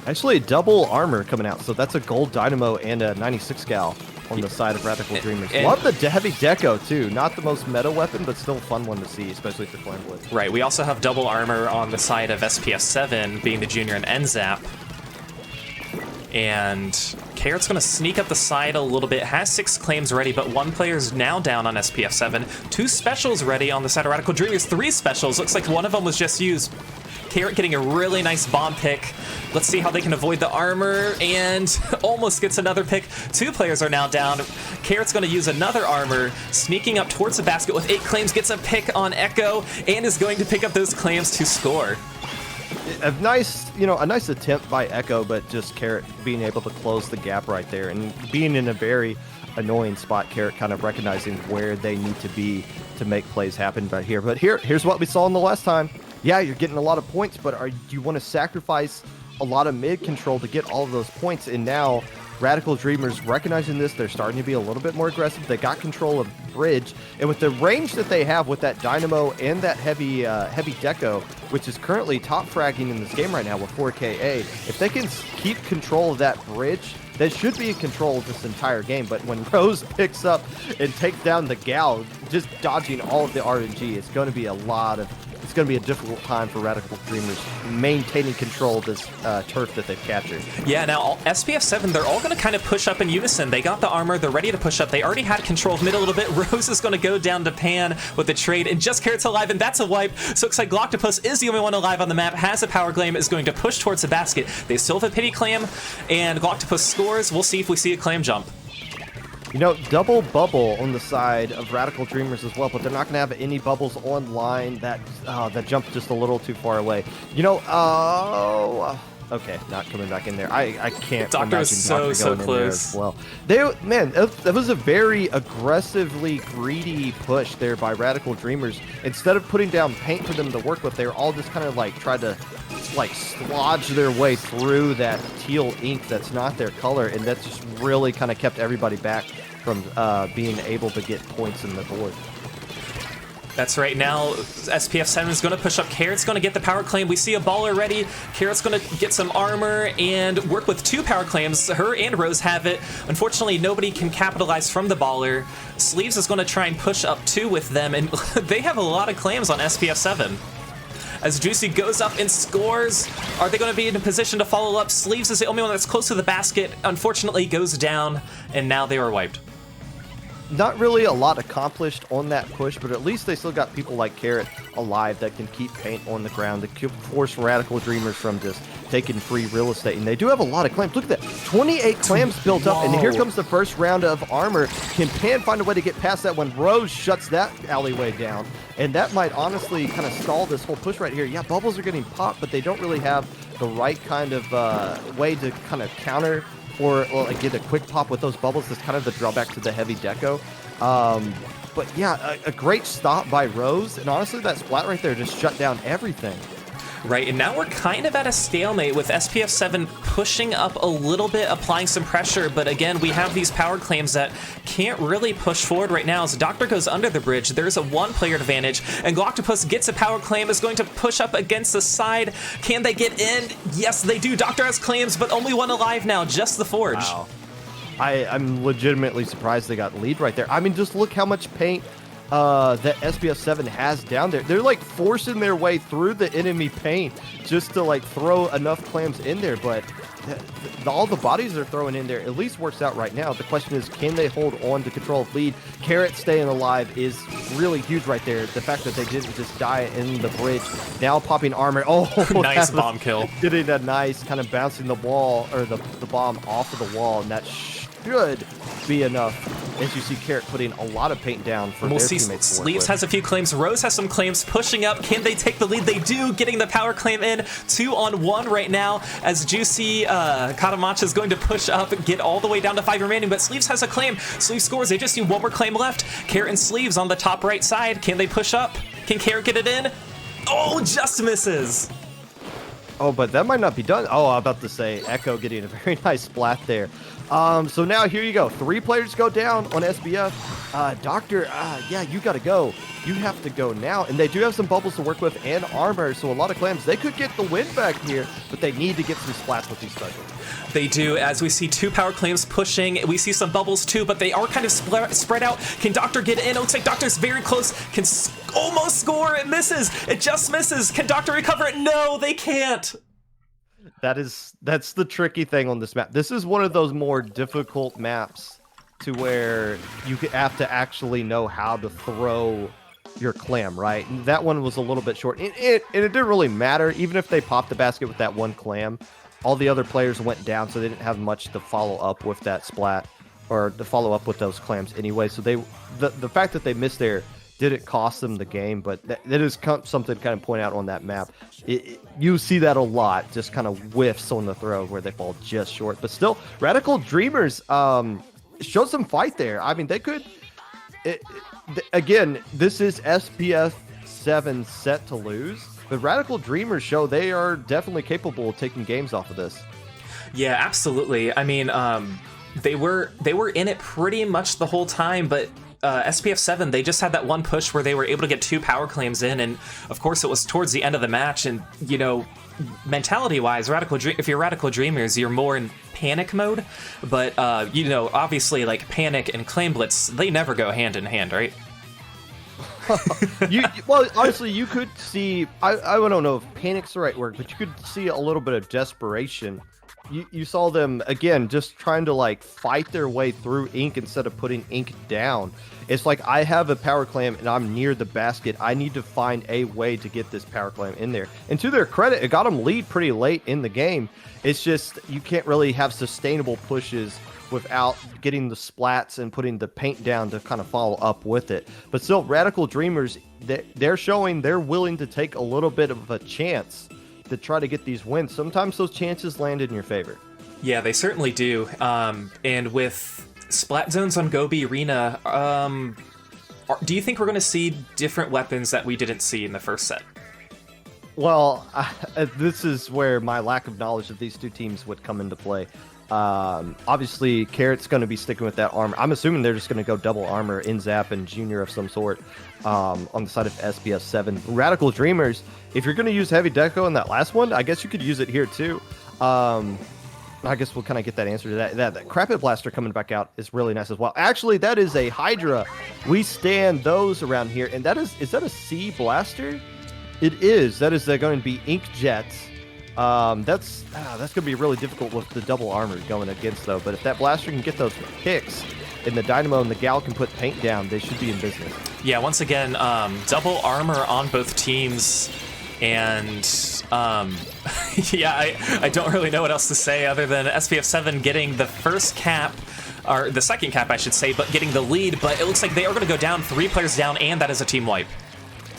Actually, double armor coming out, so that's a gold dynamo and a 96 gal on the side of Radical Dreamers. Love the heavy deco too. Not the most meta weapon, but still a fun one to see, especially for Clam Blitz. Right. We also have double armor on the side of SPF 7, being the Junior and NZAP. And Carrot's going to sneak up the side a little bit, has 6 claims ready, but 1 player's now down on SPF 7. 2 specials ready on the side of Radical Dreamers, 3 specials. Looks like one of them was just used. Carrot getting a really nice bomb pick. Let's see how they can avoid the armor, and almost gets another pick. 2 players are now down. Carrot's going to use another armor, sneaking up towards the basket with 8 claims, gets a pick on Echo, and is going to pick up those claims to score. A nice attempt by Echo, but just Carrot being able to close the gap right there and being in a very annoying spot. Carrot kind of recognizing where they need to be to make plays happen right here. But here's what we saw in the last time. Yeah, you're getting a lot of points, but do you want to sacrifice a lot of mid control to get all of those points? And now Radical Dreamers recognizing this, they're starting to be a little bit more aggressive. They got control of bridge, and with the range that they have with that dynamo and that heavy deco, which is currently top fragging in this game right now with 4KA, if they can keep control of that bridge, they should be in control of this entire game. But when Rose picks up and takes down the gal, just dodging all of the RNG, it's going to be a difficult time for Radical Dreamers maintaining control of this turf that they've captured. Yeah, now SPF 7, they're all going to kind of push up in unison. They got the armor, they're ready to push up. They already had control of mid a little bit. Rose is going to go down to Pan with the trade, and just Carrot's alive, and that's a wipe. So it looks like Gloctopus is the only one alive on the map, has a power clam, is going to push towards the basket. They still have a pity clam, and Gloctopus scores. We'll see if we see a clam jump. Double bubble on the side of Radical Dreamers as well, but they're not going to have any bubbles online. That jumped just a little too far away. Okay, not coming back in there. I can't Doctor is so close. As well. That was a very aggressively greedy push there by Radical Dreamers. Instead of putting down paint for them to work with, they were all just kind of like tried to slodge their way through that teal ink that's not their color, and that just really kind of kept everybody back from being able to get points in the board. That's right. Now SPF 7 is going to push up. Carrot's going to get the power claim. We see a baller ready. Carrot's going to get some armor and work with 2 power claims. Her and Rose have it. Unfortunately, nobody can capitalize from the baller. Sleeves is going to try and push up 2 with them, and they have a lot of claims on SPF 7. As Juicy goes up and scores, are they going to be in a position to follow up? Sleeves is the only one that's close to the basket. Unfortunately, goes down, and now they are wiped. Not really a lot accomplished on that push, but at least they still got people like Carrot alive that can keep paint on the ground, to force Radical Dreamers from just taking free real estate. And they do have a lot of clams. Look at that, 28 clams built up, and here comes the first round of armor. Can Pan find a way to get past that when Rose shuts that alleyway down? And that might honestly kind of stall this whole push right here. Yeah, bubbles are getting popped, but they don't really have the right kind of way to kind of counter or get a quick pop with those bubbles. That's kind of the drawback to the heavy deco. But yeah, a great stop by Rose, and honestly that Splat right there just shut down everything. Right, and now we're kind of at a stalemate with SPF 7 pushing up a little bit, applying some pressure, but again, we have these power claims that can't really push forward right now. As Doctor goes under the bridge, there's a one-player advantage, and Gloctopus gets a power claim, is going to push up against the side. Can they get in? Yes, they do. Doctor has claims, but only one alive now, just the Forge. Wow. I'm legitimately surprised they got lead right there. I mean, just look how much paint that SPF 7 has down there. They're like forcing their way through the enemy paint just to like throw enough clams in there, but all the bodies they're throwing in there at least works out right now. The question is, can they hold on to control of lead? Carrot staying alive is really huge right there. The fact that they didn't just die in the bridge, now popping armor. Oh, nice bomb kill. Getting a nice kind of bouncing the wall or the bomb off of the wall, and that should be enough. As you see Carrot putting a lot of paint down for their teammates. Sleeves has a few claims. Rose has some claims pushing up. Can they take the lead? They do, getting the power claim in. 2-on-1 right now as Juicy Katamacha is going to push up, get all the way down to 5 remaining, but Sleeves has a claim. Sleeves scores. They just need one more claim left. Carrot and Sleeves on the top right side. Can they push up? Can Carrot get it in? Oh, just misses. Oh, but that might not be done. Oh, I'm about to say Echo getting a very nice splat there. So now here you go. 3 players go down on SBF. Doctor, yeah, you got to go. You have to go now. And they do have some bubbles to work with and armor, so a lot of clams. They could get the win back here, but they need to get some splats with these Sturgeons. They do, as we see 2 power claims pushing. We see some bubbles too, but they are kind of spread out. Can Doctor get in? It looks like Doctor's very close. Can almost score. It misses. It just misses. Can Doctor recover it? No, they can't. That's the tricky thing on this map. This is one of those more difficult maps to where you have to actually know how to throw your clam, right? And that one was a little bit short. And it didn't really matter. Even if they popped the basket with that one clam, all the other players went down, so they didn't have much to follow up with that splat or to follow up with those clams anyway. So the fact that they missed there didn't cost them the game, but that is something to kind of point out on that map. You see that a lot, just kind of whiffs on the throw where they fall just short. But still, Radical Dreamers showed some fight there. I mean, they could... again, this is SPF 7 set to lose, but Radical Dreamers show they are definitely capable of taking games off of this. Yeah, absolutely. I mean, they were in it pretty much the whole time, but SPF 7, they just had that one push where they were able to get 2 power claims in, and of course it was towards the end of the match, and you know, mentality-wise, if you're Radical Dreamers, you're more in panic mode, but you know, obviously like panic and claim blitz, they never go hand in hand, right? Well, honestly, you could see, I don't know if panic's the right word, but you could see a little bit of desperation. You saw them, again, just trying to, like, fight their way through ink instead of putting ink down. It's like, I have a power clam and I'm near the basket. I need to find a way to get this power clam in there. And to their credit, it got them lead pretty late in the game. It's just, you can't really have sustainable pushes without getting the splats and putting the paint down to kind of follow up with it. But still, Radical Dreamers, they're showing they're willing to take a little bit of a chance to try to get these wins. Sometimes those chances land in your favor. Yeah, they certainly do. And with splat zones on Goby Arena, do you think we're going to see different weapons that we didn't see in the first set? Well, this is where my lack of knowledge of these two teams would come into play. Obviously, Carrot's going to be sticking with that armor. I'm assuming they're just going to go double armor, in-zap, and junior of some sort on the side of SBS 7. Radical Dreamers, if you're going to use heavy deco in that last one, I guess you could use it here too. I guess we'll kind of get that answer to that. That Crapit Blaster coming back out is really nice as well. Actually, that is a Hydra. We stand those around here, and that is that a C Blaster? It is. That is going to be Ink Jets. That's going to be really difficult with the double armor going against, though. But if that blaster can get those kicks, and the Dynamo and the Gal can put paint down, they should be in business. Yeah, once again, double armor on both teams, and yeah, I don't really know what else to say other than SPF 7 getting the first cap, or the second cap, I should say, but getting the lead. But it looks like they are going to go down, 3 players down, and that is a team wipe.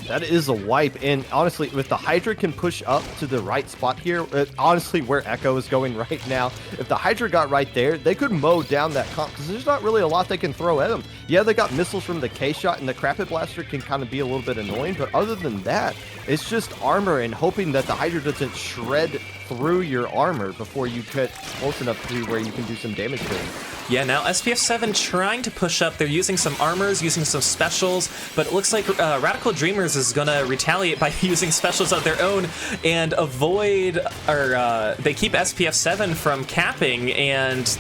That is a wipe, and honestly, if the Hydra can push up to the right spot here, honestly, where Echo is going right now, if the Hydra got right there, they could mow down that comp, because there's not really a lot they can throw at them. Yeah, they got missiles from the K-Shot, and the Crappet Blaster can kind of be a little bit annoying, but other than that, it's just armor and hoping that the Hydra doesn't shred through your armor before you get close enough to where you can do some damage to them. Yeah, now SPF 7 trying to push up. They're using some armors, using some specials, but it looks like Radical Dreamers is going to retaliate by using specials of their own and avoid, or they keep SPF 7 from capping, and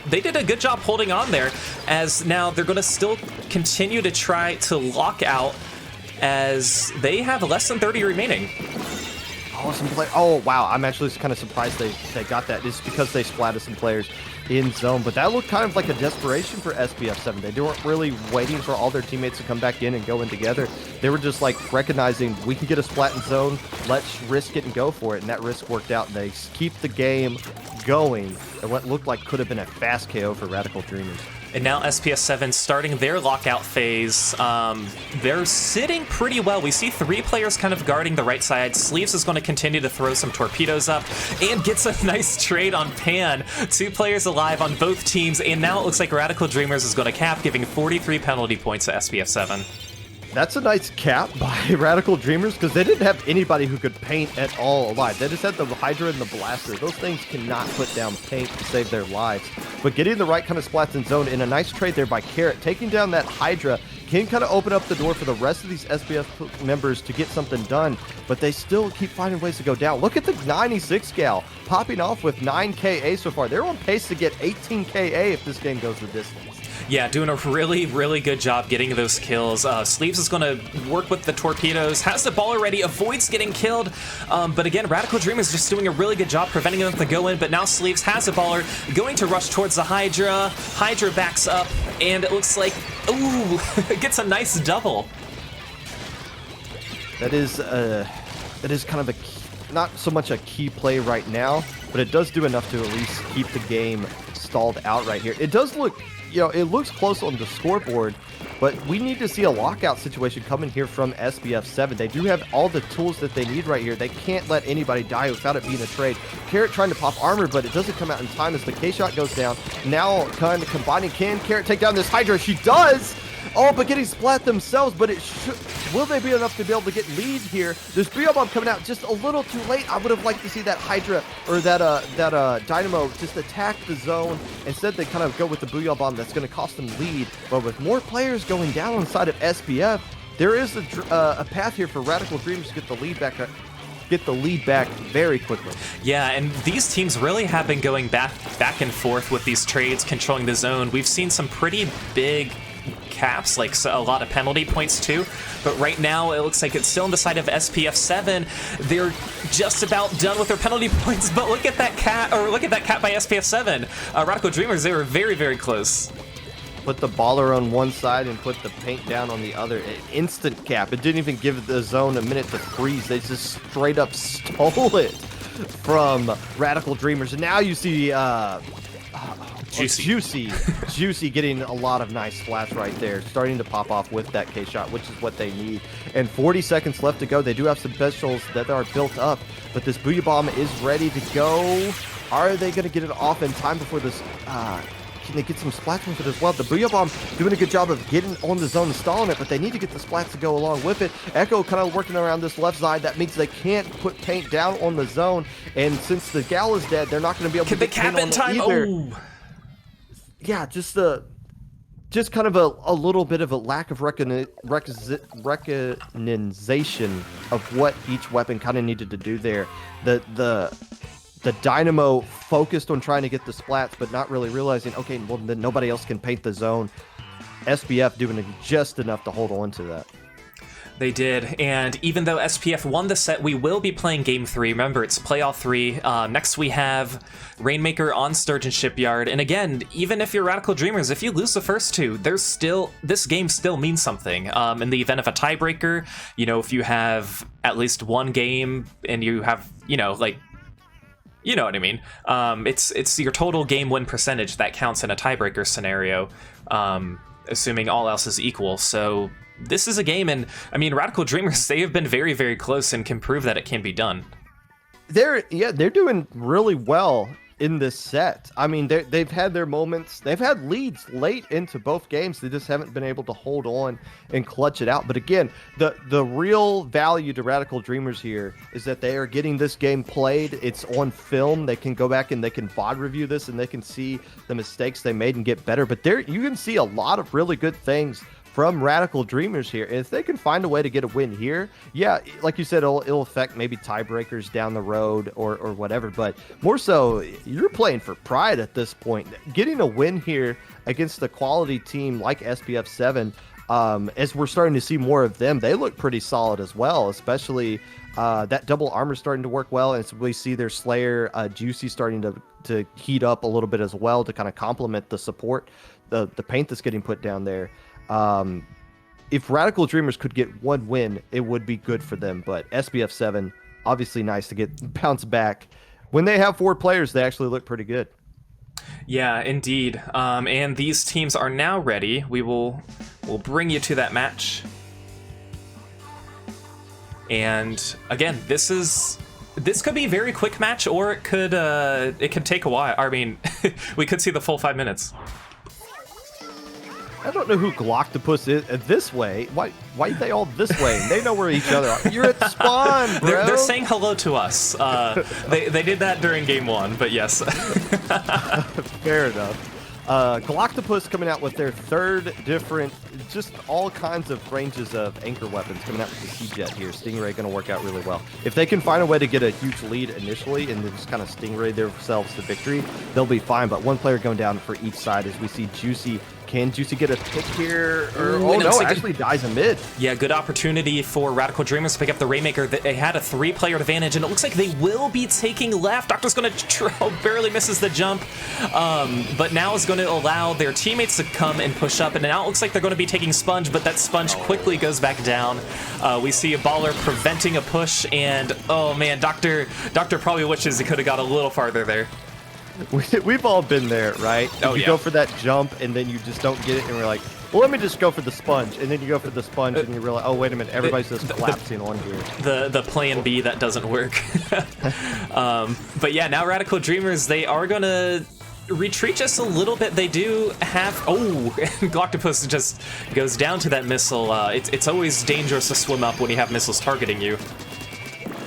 they did a good job holding on there, as now they're going to still continue to try to lock out as they have less than 30 remaining. Oh, wow. I'm actually kind of surprised they got that. It's because they splatted some players in zone, but that looked kind of like a desperation for SPF 7. They weren't really waiting for all their teammates to come back in and go in together. They were just like recognizing we can get a splat in zone, let's risk it and go for it, and that risk worked out, and they keep the game going and what looked like could have been a fast KO for Radical Dreamers. And now SPS 7 starting their lockout phase. They're sitting pretty well. We see 3 players kind of guarding the right side. Sleeves is going to continue to throw some torpedoes up and gets a nice trade on Pan. 2 players alive on both teams, and now it looks like Radical Dreamers is going to cap, giving 43 penalty points to SPF 7. That's a nice cap by Radical Dreamers, because they didn't have anybody who could paint at all alive. They just had the Hydra and the Blaster. Those things cannot put down paint to save their lives. But getting the right kind of splats in zone, in a nice trade there by Carrot, taking down that Hydra, can kind of open up the door for the rest of these SPF members to get something done, but they still keep finding ways to go down. Look at the 96 gal popping off with 9 KA so far. They're on pace to get 18 KA if this game goes the distance. Yeah, doing a really, really good job getting those kills. Sleeves is going to work with the torpedoes, has the ball already, avoids getting killed. But again, Radical Dream is just doing a really good job preventing them to go in. But now Sleeves has a baller going to rush towards the Hydra. Hydra backs up, and it looks like, ooh, gets a nice double. That is kind of not so much a key play right now, but it does do enough to at least keep the game stalled out right here. It does look, it looks close on the scoreboard, but we need to see a lockout situation coming here from SPF 7. They do have all the tools that they need right here. They can't let anybody die without it being a trade. Carrot trying to pop armor, but it doesn't come out in time as the K-Shot goes down. Now kind of combining. Can Carrot take down this Hydra? She does! Oh, but getting splat themselves, but will they be enough to be able to get lead here? There's Booyah Bomb coming out just a little too late. I would have liked to see that Hydra or that Dynamo just attack the zone. Instead, they kind of go with the Booyah Bomb that's going to cost them lead. But with more players going down on the side of SPF, there is a path here for Radical Dreamers to get the lead back very quickly. Yeah, and these teams really have been going back and forth with these trades, controlling the zone. We've seen some pretty big caps, like a lot of penalty points too, but right now it looks like it's still on the side of SPF 7. They're just about done with their penalty points, but look at that cap by SPF 7. Radical Dreamers, they were very, very close. Put the baller on one side and put the paint down on the other. An instant cap. It didn't even give the zone a minute to freeze. They just straight up stole it from Radical Dreamers. And now you see Juicy getting a lot of nice splats right there, starting to pop off with that K-Shot, which is what they need. And 40 seconds left to go. They do have some specials that are built up, but this Booyah Bomb is ready to go. Are they going to get it off in time before this? Can they get some splats with it as well? The Booyah Bomb doing a good job of getting on the zone and stalling it, but they need to get the splats to go along with it. Echo kind of working around this left side. That means they can't put paint down on the zone, and since the gal is dead, they're not going to be able to get paint on it either. Oh. Yeah, just kind of a little bit of a lack of recognition of what each weapon kind of needed to do there. The Dynamo focused on trying to get the splats, but not really realizing, okay, well, then nobody else can paint the zone. SPF doing just enough to hold on to that. They did, and even though SPF won the set, we will be playing Game 3. Remember, it's Playoff 3. Next we have Rainmaker on Sturgeon Shipyard, and again, even if you're Radical Dreamers, if you lose the first two, this game still means something. In the event of a tiebreaker, if you have at least one game, and you have, you know what I mean. It's your total game win percentage that counts in a tiebreaker scenario, assuming all else is equal. So this is a game, and I mean, Radical Dreamers, they have been very, very close and can prove that it can be done. They're doing really well in this set. I mean, they've had their moments. They've had leads late into both games. They just haven't been able to hold on and clutch it out. But again, the real value to Radical Dreamers here is that they are getting this game played. It's on film. They can go back and they can VOD review this, and they can see the mistakes they made and get better. But you can see a lot of really good things from Radical Dreamers here. And if they can find a way to get a win here, yeah, like you said, it'll affect maybe tiebreakers down the road or whatever. But more so, you're playing for pride at this point. Getting a win here against a quality team like SPF 7, as we're starting to see more of them, they look pretty solid as well, especially that double armor starting to work well. And so we see their Slayer Juicy starting to heat up a little bit as well to kind of complement the support, the paint that's getting put down there. If Radical Dreamers could get one win, it would be good for them. But SBF 7, obviously nice to get bounce back. When they have 4 players, they actually look pretty good. Yeah, indeed. And these teams are now ready. We'll bring you to that match. And again, this could be a very quick match, or it could take a while. I mean, we could see the full 5 minutes. I don't know who Galactopus is this way. Why are they all this way? And they know where each other are. You're at spawn, bro. They're saying hello to us. They did that during game 1, but yes. Fair enough. Galactopus coming out with their 3rd different, just all kinds of ranges of anchor weapons coming out with the Sea-Jet here. Stingray going to work out really well. If they can find a way to get a huge lead initially and then just kind of Stingray themselves to victory, they'll be fine. But one player going down for each side as we see Juicy. Can Juicy get a pick here? Actually dies in mid. Yeah, good opportunity for Radical Dreamers to pick up the Rainmaker. They had a 3-player advantage, and it looks like they will be taking left. Doctor's going to barely misses the jump, but now is going to allow their teammates to come and push up, and now it looks like they're going to be taking Sponge, but that Sponge quickly goes back down. We see a Baller preventing a push, and oh man, Doctor probably wishes he could have got a little farther there. We've all been there, right? You go for that jump and then you just don't get it, and we're like, well, let me just go for the sponge. And then you go for the sponge and you realize, oh, wait a minute, everybody's just collapsing on here. The plan B that doesn't work. But yeah, now Radical Dreamers, they are going to retreat just a little bit. They do have... Oh, Galactopus just goes down to that missile. It's always dangerous to swim up when you have missiles targeting you.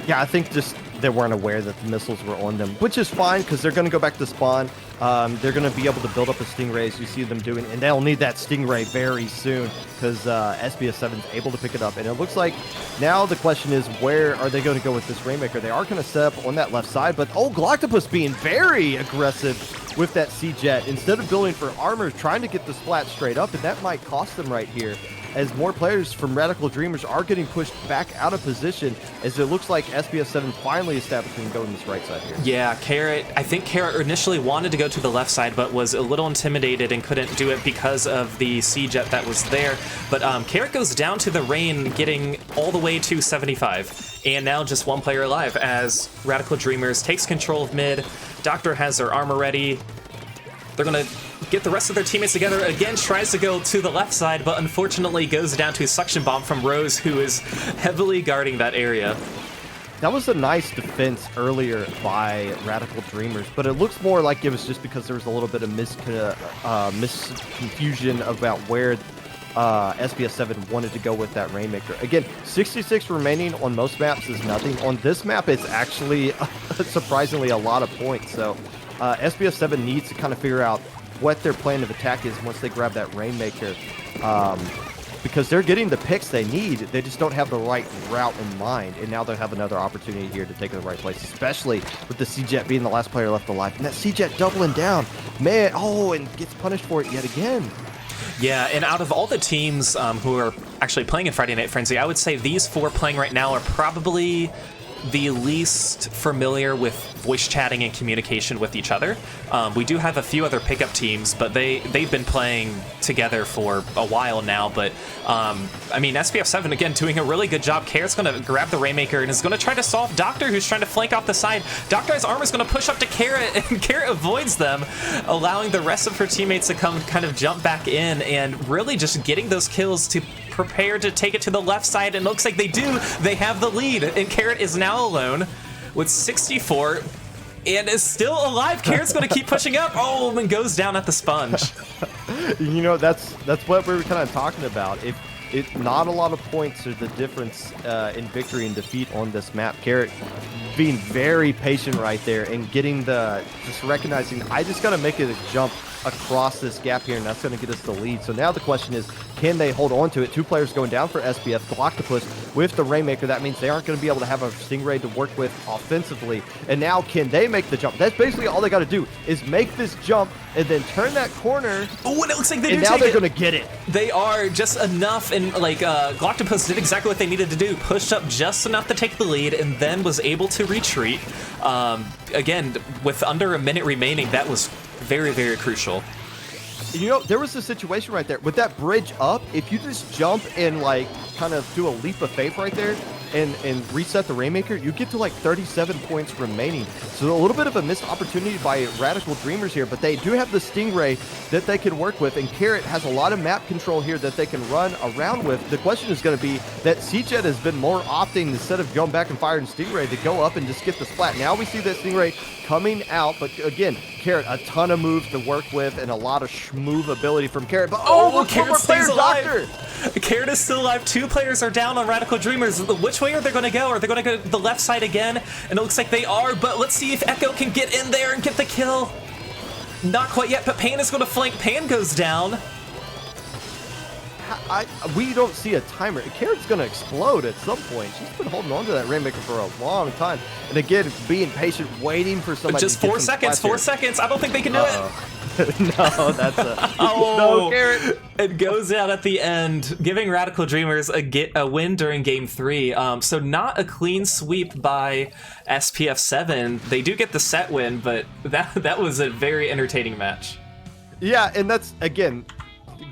Yeah, I think just... they weren't aware that the missiles were on them, which is fine because they're going to go back to spawn. They're going to be able to build up a Stingray as you see them doing, and they'll need that Stingray very soon because SBS7 is able to pick it up. And it looks like now the question is, where are they going to go with this Rainmaker? They are going to set up on that left side, but Galactopus being very aggressive with that Sea-Jet. Instead of building for armor, trying to get the Splat straight up, and that might cost them right here, as more players from Radical Dreamers are getting pushed back out of position, as it looks like SBS7 finally establishing going this right side here. Yeah, Carrot, I think Carrot initially wanted to go to the left side, but was a little intimidated and couldn't do it because of the Sea-Jet that was there. But Carrot goes down to the Rain, getting all the way to 75. And now just one player alive as Radical Dreamers takes control of mid. Doctor has their armor ready. They're going to get the rest of their teammates together. Again, tries to go to the left side, but unfortunately goes down to a suction bomb from Rose, who is heavily guarding that area. That was a nice defense earlier by Radical Dreamers, but it looks more like it was just because there was a little bit of misconfusion about where SBS7 wanted to go with that Rainmaker. Again, 66 remaining on most maps is nothing. On this map, it's actually surprisingly a lot of points. So SBS7 needs to kind of figure out what their plan of attack is once they grab that Rainmaker, because they're getting the picks they need. They just don't have the right route in mind, and now they'll have another opportunity here to take it the right place, especially with the Sea-Jet being the last player left alive. And that Sea-Jet doubling down, man, and gets punished for it yet again. Yeah, and out of all the teams who are actually playing in Friday Night Frenzy, I would say these 4 playing right now are probably the least familiar with voice chatting and communication with each other. We do have a few other pickup teams, but they've been playing together for a while now. But I mean, SPF 7 again doing a really good job. Carrot's going to grab the Rainmaker and is going to try to solve Doctor, who's trying to flank off the side. Doctor's armor is going to push up to Carrot, and Carrot avoids them, allowing the rest of her teammates to come kind of jump back in and really just getting those kills to prepare to take it to the left side. And it looks like they do. They have the lead, and Carrot is now alone with 64 and is still alive. Carrot's going to keep pushing up. Oh, and goes down at the sponge. You know, that's what we were kind of talking about. If not a lot of points are the difference in victory and defeat on this map. Carrot being very patient right there and getting just recognizing, I just got to make it a jump across this gap here, and that's going to get us the lead. So now the question is, can they hold on to it? 2 players going down for SPF. Galactopus with the Rainmaker. That means they aren't going to be able to have a Stingray to work with offensively. And now can they make the jump? That's basically all they got to do is make this jump and then turn that corner. Oh, and it looks like they and do now they're take going to get it. They are just enough, and like Galactopus did exactly what they needed to do. Pushed up just enough to take the lead and then was able to retreat. Again, with under a minute remaining, that was very, very crucial. You know, there was a situation right there with that bridge up. If you just jump and like kind of do a leap of faith right there and reset the Rainmaker, you get to like 37 points remaining. So a little bit of a missed opportunity by Radical Dreamers here, but they do have the Stingray that they can work with, and Carrot has a lot of map control here that they can run around with. The question is going to be that C-Jet has been more opting, instead of going back and firing Stingray, to go up and just get the Splat. Now we see that Stingray coming out, but again, Carrot, a ton of moves to work with and a lot of schmoove ability from Carrot. But Carrot stays alive. Doctor. Carrot is still alive. 2 players are down on Radical Dreamers. Which way are they going to go? Are they going to go to the left side again? And it looks like they are, but let's see if Echo can get in there and get the kill. Not quite yet, but Pan is going to flank. Pan goes down. We don't see a timer. Carrot's going to explode at some point. She's been holding on to that Rainmaker for a long time. And again, being patient, waiting for somebody just to get 4 seconds, 4 seconds. I don't think they can do it. No, that's a... Oh, no, Carrot. It goes out at the end, giving Radical Dreamers a win during Game 3. So not a clean sweep by SPF 7. They do get the set win, but that was a very entertaining match. Yeah, and that's, again,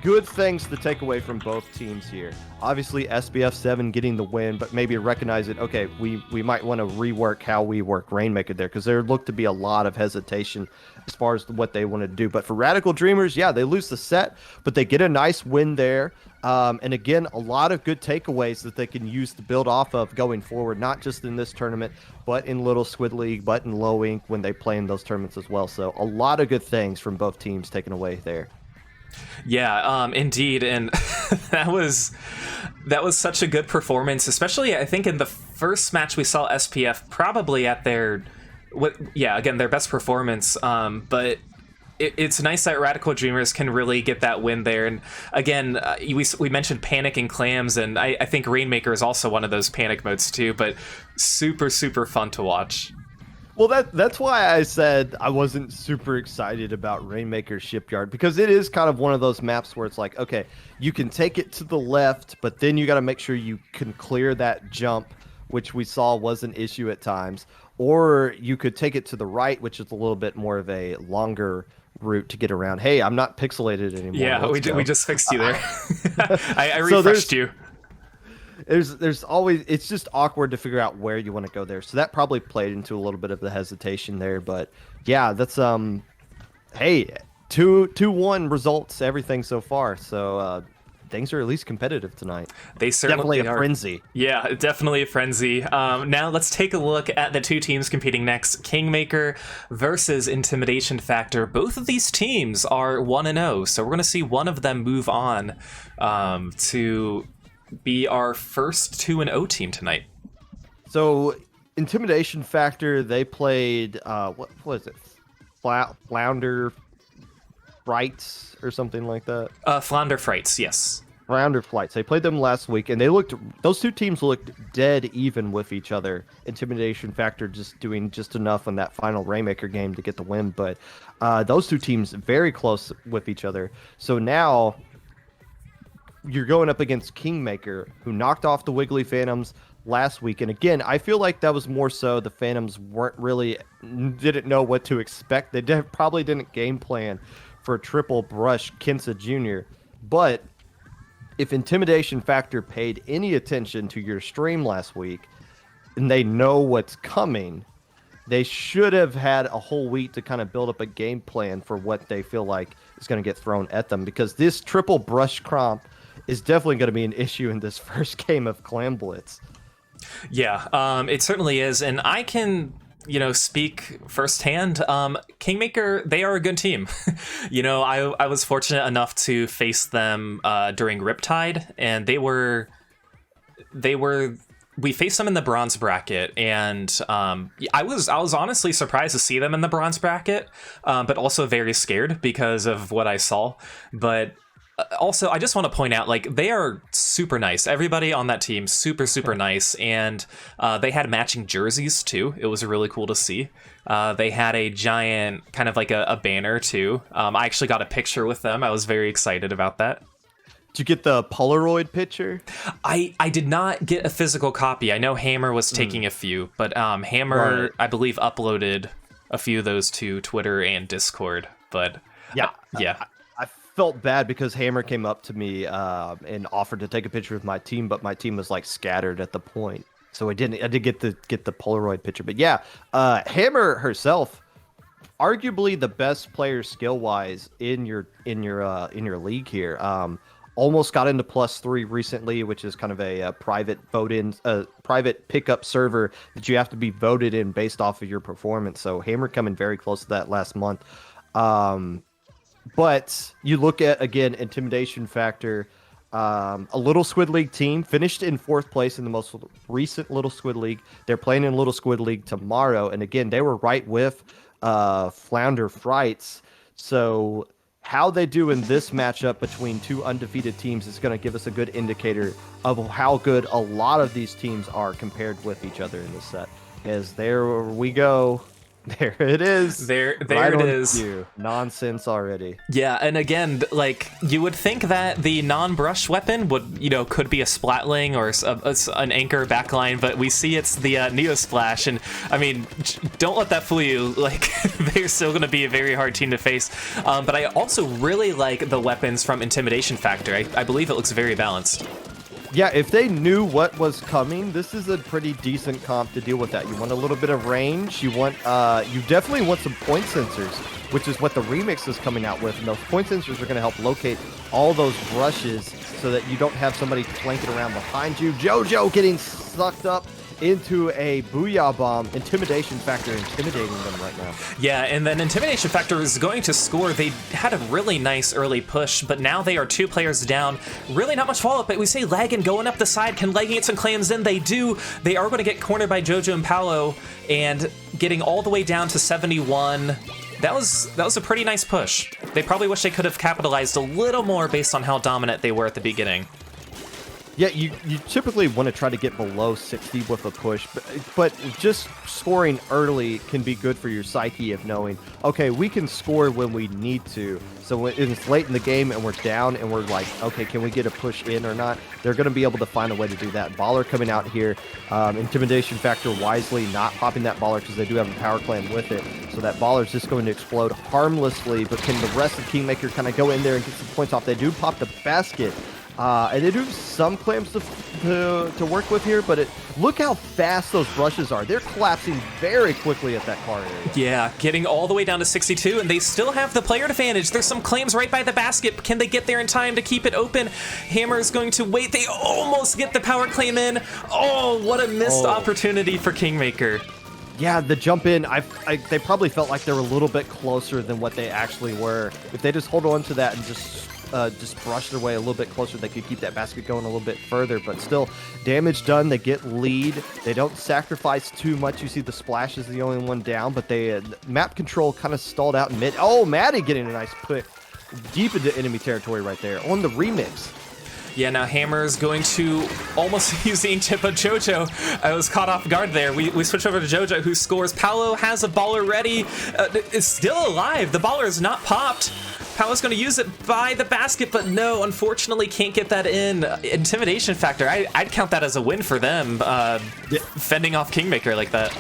good things to take away from both teams here. Obviously, SBF 7 getting the win, but maybe recognize it. Okay, we might want to rework how we work Rainmaker there, because there looked to be a lot of hesitation as far as what they want to do. But for Radical Dreamers, yeah, they lose the set, but they get a nice win there. And again, a lot of good takeaways that they can use to build off of going forward, not just in this tournament, but in Little Squid League, but in Low Ink when they play in those tournaments as well. So a lot of good things from both teams taken away there. Yeah, indeed, and that was such a good performance, especially I think in the first match we saw SPF probably at their their best performance. But it's nice that Radical Dreamers can really get that win there. And again, we mentioned Panic and Clams, and I think Rainmaker is also one of those panic modes too. But super fun to watch. Well, that's why I said I wasn't super excited about Rainmaker Shipyard, because it is kind of one of those maps where it's like, okay, you can take it to the left, but then you got to make sure you can clear that jump, which we saw was an issue at times, or you could take it to the right, which is a little bit more of a longer route to get around. Hey, I'm not pixelated anymore. Yeah, we just fixed you there. I refreshed you. There's always, it's just awkward to figure out where you want to go there. So that probably played into a little bit of the hesitation there. But yeah, that's hey, 2-1 results, everything so far. So things are at least competitive tonight. They certainly definitely a frenzy. Yeah, definitely a frenzy. Now let's take a look at the 2 teams competing next. KingMaker versus Intimidation Factor. Both of these teams are 1-0, so we're going to see one of them move on to be our first 2-0 team tonight. So Intimidation Factor, they played what was it, Flounder, Frights or something like that. Flounder, Frights, yes. Flounder, Frights. They played them last week, and those 2 teams looked dead even with each other. Intimidation Factor just doing just enough on that final Rainmaker game to get the win, but those 2 teams very close with each other. So now you're going up against KingMaker, who knocked off the Wiggly Phantoms last week. And again, I feel like that was more so the Phantoms didn't know what to expect. They probably didn't game plan for triple brush Kinsa Jr. But if Intimidation Factor paid any attention to your stream last week and they know what's coming, they should have had a whole week to kind of build up a game plan for what they feel like is going to get thrown at them, because this triple brush comp is definitely going to be an issue in this first game of Clam Blitz. Yeah, it certainly is, and I can, speak firsthand. KingMaker, they are a good team. I was fortunate enough to face them during Riptide, and we faced them in the bronze bracket, and I was honestly surprised to see them in the bronze bracket, but also very scared because of what I saw. But also, I just want to point out, they are super nice. Everybody on that team, super, super nice. And they had matching jerseys, too. It was really cool to see. They had a giant, kind of like a banner, too. I actually got a picture with them. I was very excited about that. Did you get the Polaroid picture? I did not get a physical copy. I know Hammer was taking a few, but Hammer, right, I believe, uploaded a few of those to Twitter and Discord. But yeah. I felt bad because Hammer came up to me and offered to take a picture with my team, but my team was scattered at the point, so I did get the Polaroid picture. But yeah, Hammer herself, arguably the best player skill wise in your league here. Almost got into +3 recently, which is kind of a private private pickup server that you have to be voted in based off of your performance. So Hammer coming very close to that last month. But you look at, again, Intimidation Factor, a Little Squid League team, finished in 4th place in the most recent Little Squid League. They're playing in Little Squid League tomorrow. And again, they were right with Flounder Frights. So how they do in this matchup between two undefeated teams is going to give us a good indicator of how good a lot of these teams are compared with each other in this set. As there we go. There it is. There right it is. Nonsense already. Yeah, and again, you would think that the non-brush weapon would, could be a Splatling or an anchor backline, but we see it's the Neo Splash, and I mean, don't let that fool you. They're still going to be a very hard team to face. But I also really like the weapons from Intimidation Factor. I believe it looks very balanced. Yeah, if they knew what was coming, this is a pretty decent comp to deal with that. You want a little bit of range. You definitely want some point sensors, which is what the remix is coming out with. And those point sensors are going to help locate all those brushes so that you don't have somebody flanking around behind you. JoJo getting sucked up into a Booyah Bomb. Intimidation Factor intimidating them right now. Yeah, and then Intimidation Factor is going to score. They had a really nice early push, but now they are 2 players down. Really not much follow-up, but we say Lagging going up the side. Can Lagging get some clams in? They do. They are going to get cornered by JoJo and Paolo, and getting all the way down to 71. That was a pretty nice push. They probably wish they could have capitalized a little more based on how dominant they were at the beginning. Yeah, you typically want to try to get below 60 with a push, but just scoring early can be good for your psyche of knowing, okay, we can score when we need to. So when it's late in the game and we're down and we're like, okay, can we get a push in or not? They're going to be able to find a way to do that. Baller coming out here, Intimidation Factor wisely not popping that Baller because they do have a power clan with it. So that Baller is just going to explode harmlessly, but can the rest of KingMaker kind of go in there and get some points off? They do pop the basket. And they do have some clams to work with here, but look how fast those brushes are. They're collapsing very quickly at that car area. Yeah, getting all the way down to 62, and they still have the player advantage. There's some clams right by the basket. Can they get there in time to keep it open? Hammer is going to wait. They almost get the power claim in. Oh, what a missed opportunity for KingMaker. Yeah, the jump in, they probably felt like they were a little bit closer than what they actually were. If they just hold on to that and just brush their way a little bit closer, they could keep that basket going a little bit further, but still damage done. They get lead. They don't sacrifice too much. You see the Splash is the only one down, but they map control kind of stalled out in mid. Oh, Maddie getting a nice pick deep into enemy territory right there on the remix. Yeah, now Hammer is going to almost use the tip of JoJo. I was caught off guard there. We switch over to JoJo, who scores. Paolo has a baller ready. Is still alive. The baller is not popped. Paolo's going to use it by the basket, but no, unfortunately can't get that in. Intimidation factor, I'd count that as a win for them, fending off KingMaker like that.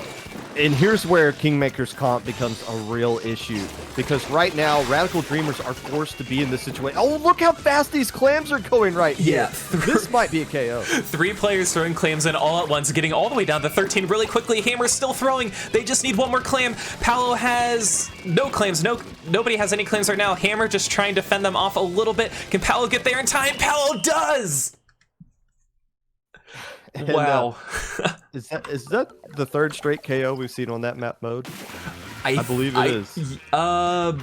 And here's where KingMaker's comp becomes a real issue, because right now Radical Dreamers are forced to be in this situation. Oh, look how fast these clams are going right here. Yeah. This might be a KO. 3 players throwing clams in all at once, getting all the way down to 13 really quickly. Hammer's still throwing. They just need one more clam. Paolo has no clams. Nobody has any clams right now. Hammer just trying to fend them off a little bit. Can Paolo get there in time? Paolo does! And, wow. Is that the 3rd straight KO we've seen on that map mode? I believe it is. I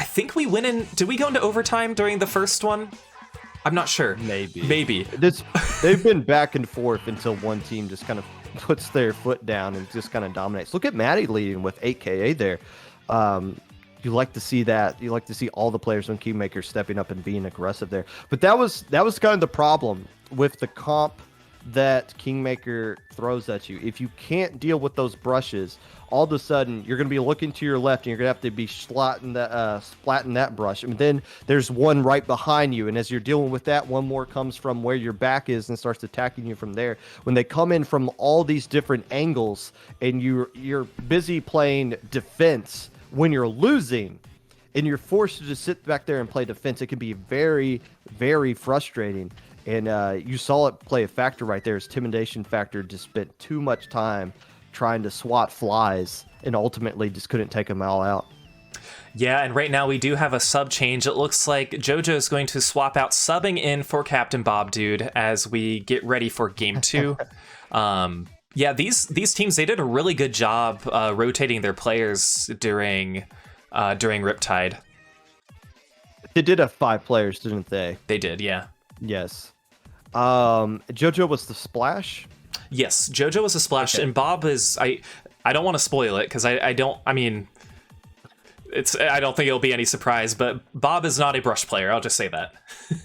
think we went in. Did we go into overtime during the first one? I'm not sure. Maybe. They've been back and forth until one team just kind of puts their foot down and just kind of dominates. Look at Maddie leading with 8 KA there. You like to see that. You like to see all the players on KingMaker stepping up and being aggressive there. But that was kind of the problem with the comp that KingMaker throws at you. If you can't deal with those brushes, all of a sudden you're going to be looking to your left and you're going to have to be splatting that brush. And then there's one right behind you. And as you're dealing with that, one more comes from where your back is and starts attacking you from there. When they come in from all these different angles and you're busy playing defense when you're losing and you're forced to just sit back there and play defense, it can be very, very frustrating. And you saw it play a factor right there. His intimidation factor just spent too much time trying to swat flies and ultimately just couldn't take them all out. Yeah, and right now we do have a sub change. It looks like JoJo is going to swap out, subbing in for Captain Bob Dude as we get ready for game 2. Yeah, these teams, they did a really good job rotating their players during Riptide. They did have 5 players, didn't they? They did, yeah. Yes. JoJo was the splash? Yes, JoJo was a splash, Okay. and Bob is... I don't want to spoil it, because I don't think it'll be any surprise, but Bob is not a brush player, I'll just say that.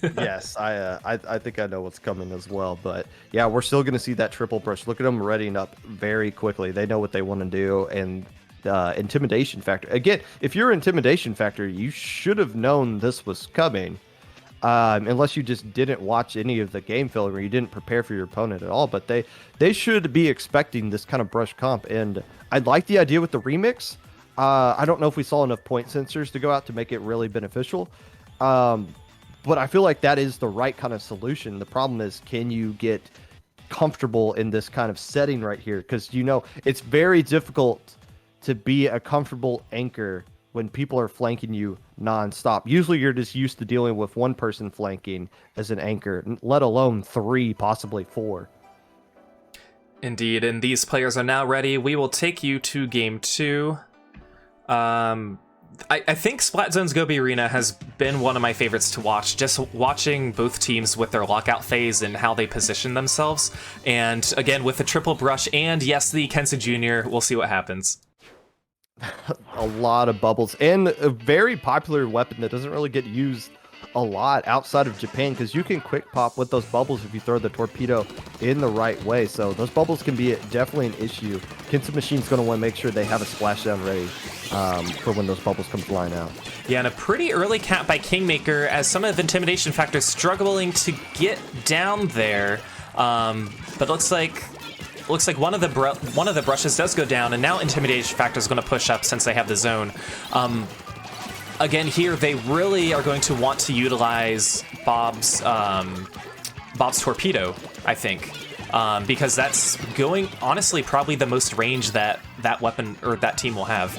Yes, I think I know what's coming as well, but yeah, we're still going to see that triple brush. Look at them readying up very quickly. They know what they want to do, and intimidation factor. Again, if you're intimidation factor, you should have known this was coming. Unless you just didn't watch any of the game film or you didn't prepare for your opponent at all. But they should be expecting this kind of brush comp. And I like the idea with the remix. I don't know if we saw enough point sensors to go out to make it really beneficial. But I feel like that is the right kind of solution. The problem is, can you get comfortable in this kind of setting right here? Because, it's very difficult to be a comfortable anchor when people are flanking you nonstop. Usually you're just used to dealing with one person flanking as an anchor, let alone 3, possibly 4. Indeed, and these players are now ready. We will take you to game 2. I think Splat Zone's Goby Arena has been one of my favorites to watch, just watching both teams with their lockout phase and how they position themselves. And again, with the triple brush and yes, the Kensa Jr., we'll see what happens. A lot of bubbles, and a very popular weapon that doesn't really get used a lot outside of Japan, because you can quick pop with those bubbles if you throw the torpedo in the right way. So those bubbles can be definitely an issue. Kensa Machine's going to want to make sure they have a splashdown ready for when those bubbles come flying out. Yeah, and a pretty early cap by KingMaker as some of the intimidation factors struggling to get down there. But looks like one of the brushes does go down, and now intimidation factor is going to push up since they have the zone. Again, here they really are going to want to utilize Bob's torpedo, I think, because that's going honestly probably the most range that weapon or that team will have.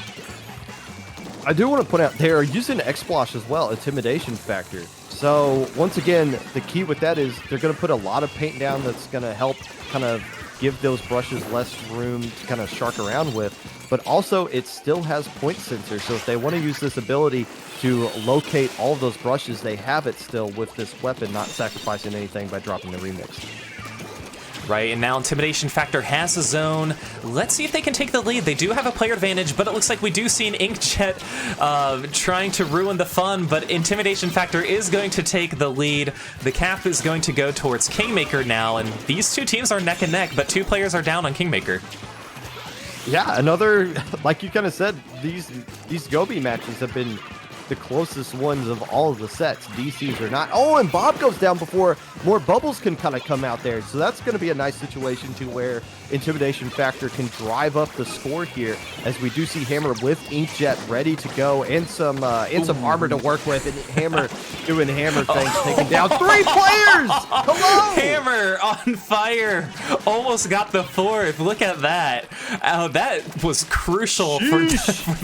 I do want to point out they are using X-Splosh as well, intimidation factor. So once again, the key with that is they're going to put a lot of paint down that's going to help kind of give those brushes less room to kind of shark around with, but also it still has point sensors. So if they want to use this ability to locate all of those brushes, they have it still with this weapon, not sacrificing anything by dropping the remix. Right, and now Intimidation Factor has a zone. Let's see if they can take the lead. They do have a player advantage, but it looks like we do see an Inkjet trying to ruin the fun, but Intimidation Factor is going to take the lead. The cap is going to go towards KingMaker now, and these two teams are neck and neck, but 2 players are down on KingMaker. Yeah, another, like you kind of said, these Goby matches have been the closest ones of all of the sets. DCs are not. Oh, and Bob goes down before more bubbles can kind of come out there. So that's going to be a nice situation to where Intimidation Factor can drive up the score here, as we do see Hammer with Inkjet ready to go and some armor to work with, and Hammer doing Hammer things, taking down 3 players. Hello, Hammer on fire, almost got the 4th. Look at that. That was crucial for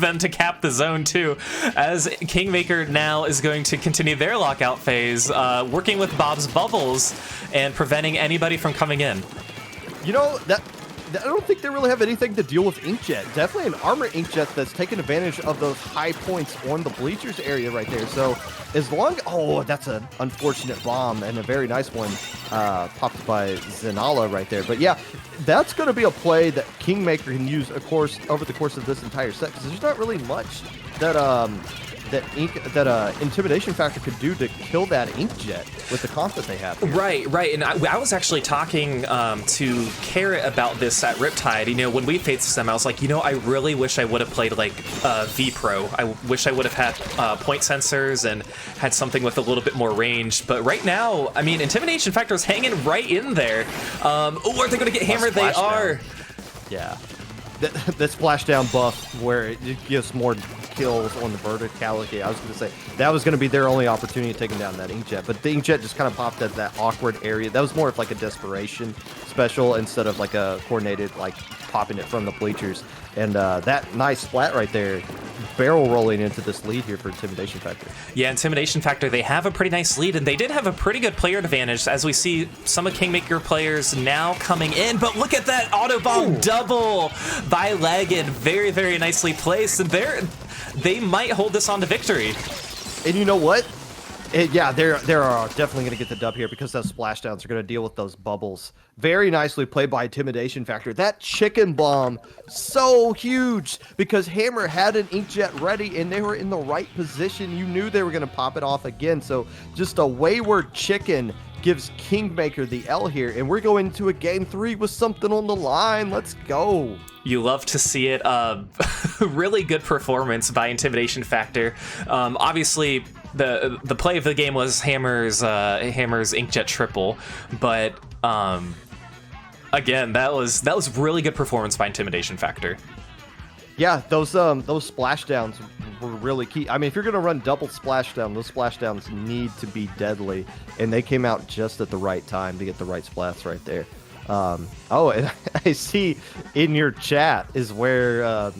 them to cap the zone too, as KingMaker now is going to continue their lockout phase, working with Bob's bubbles and preventing anybody from coming in. You know, I don't think they really have anything to deal with Inkjet. Definitely an armor Inkjet that's taking advantage of those high points on the bleachers area right there. So as long, oh, that's an unfortunate bomb and a very nice one popped by Zenala right there. But yeah, that's going to be a play that KingMaker can use, of course, over the course of this entire set, because there's not really much that Intimidation Factor could do to kill that Inkjet with the comp that they have here. Right. And I was actually talking to Carrot about this at Riptide. You know, when we faced them, I was like, you know, I really wish I would have played like V-Pro. I wish I would have had point sensors and had something with a little bit more range. But right now, I mean, Intimidation Factor is hanging right in there. Oh, are they going to get hammered? They are. Yeah. The splashdown buff where it gives more kills on the verticality. I was going to say that was going to be their only opportunity to take him down, that Inkjet. But the Inkjet just kind of popped at that awkward area. That was more of like a desperation special instead of like a coordinated, like popping it from the bleachers. And that nice Splat right there, barrel rolling into this lead here for Intimidation Factor. Yeah, Intimidation Factor, they have a pretty nice lead, and they did have a pretty good player advantage, as we see some of KingMaker players now coming in. But look at that Autobomb double by Legged. Very, very nicely placed. And they might hold this on to victory. And you know what? Yeah, they're definitely going to get the dub here, because those splashdowns are going to deal with those bubbles. Very nicely played by Intimidation Factor. That chicken bomb, so huge, because Hammer had an Inkjet ready and they were in the right position. You knew they were going to pop it off again. So just a wayward chicken gives KingMaker the L here, and we're going into a game 3 with something on the line. Let's go. You love to see it. Really good performance by Intimidation Factor. Obviously, the play of the game was Hammer's Inkjet triple, but again, that was really good performance by Intimidation Factor. Yeah, those splashdowns were really key. I mean, if you're gonna run double splashdown, those splashdowns need to be deadly, and they came out just at the right time to get the right splats right there. Oh, and I see in your chat is where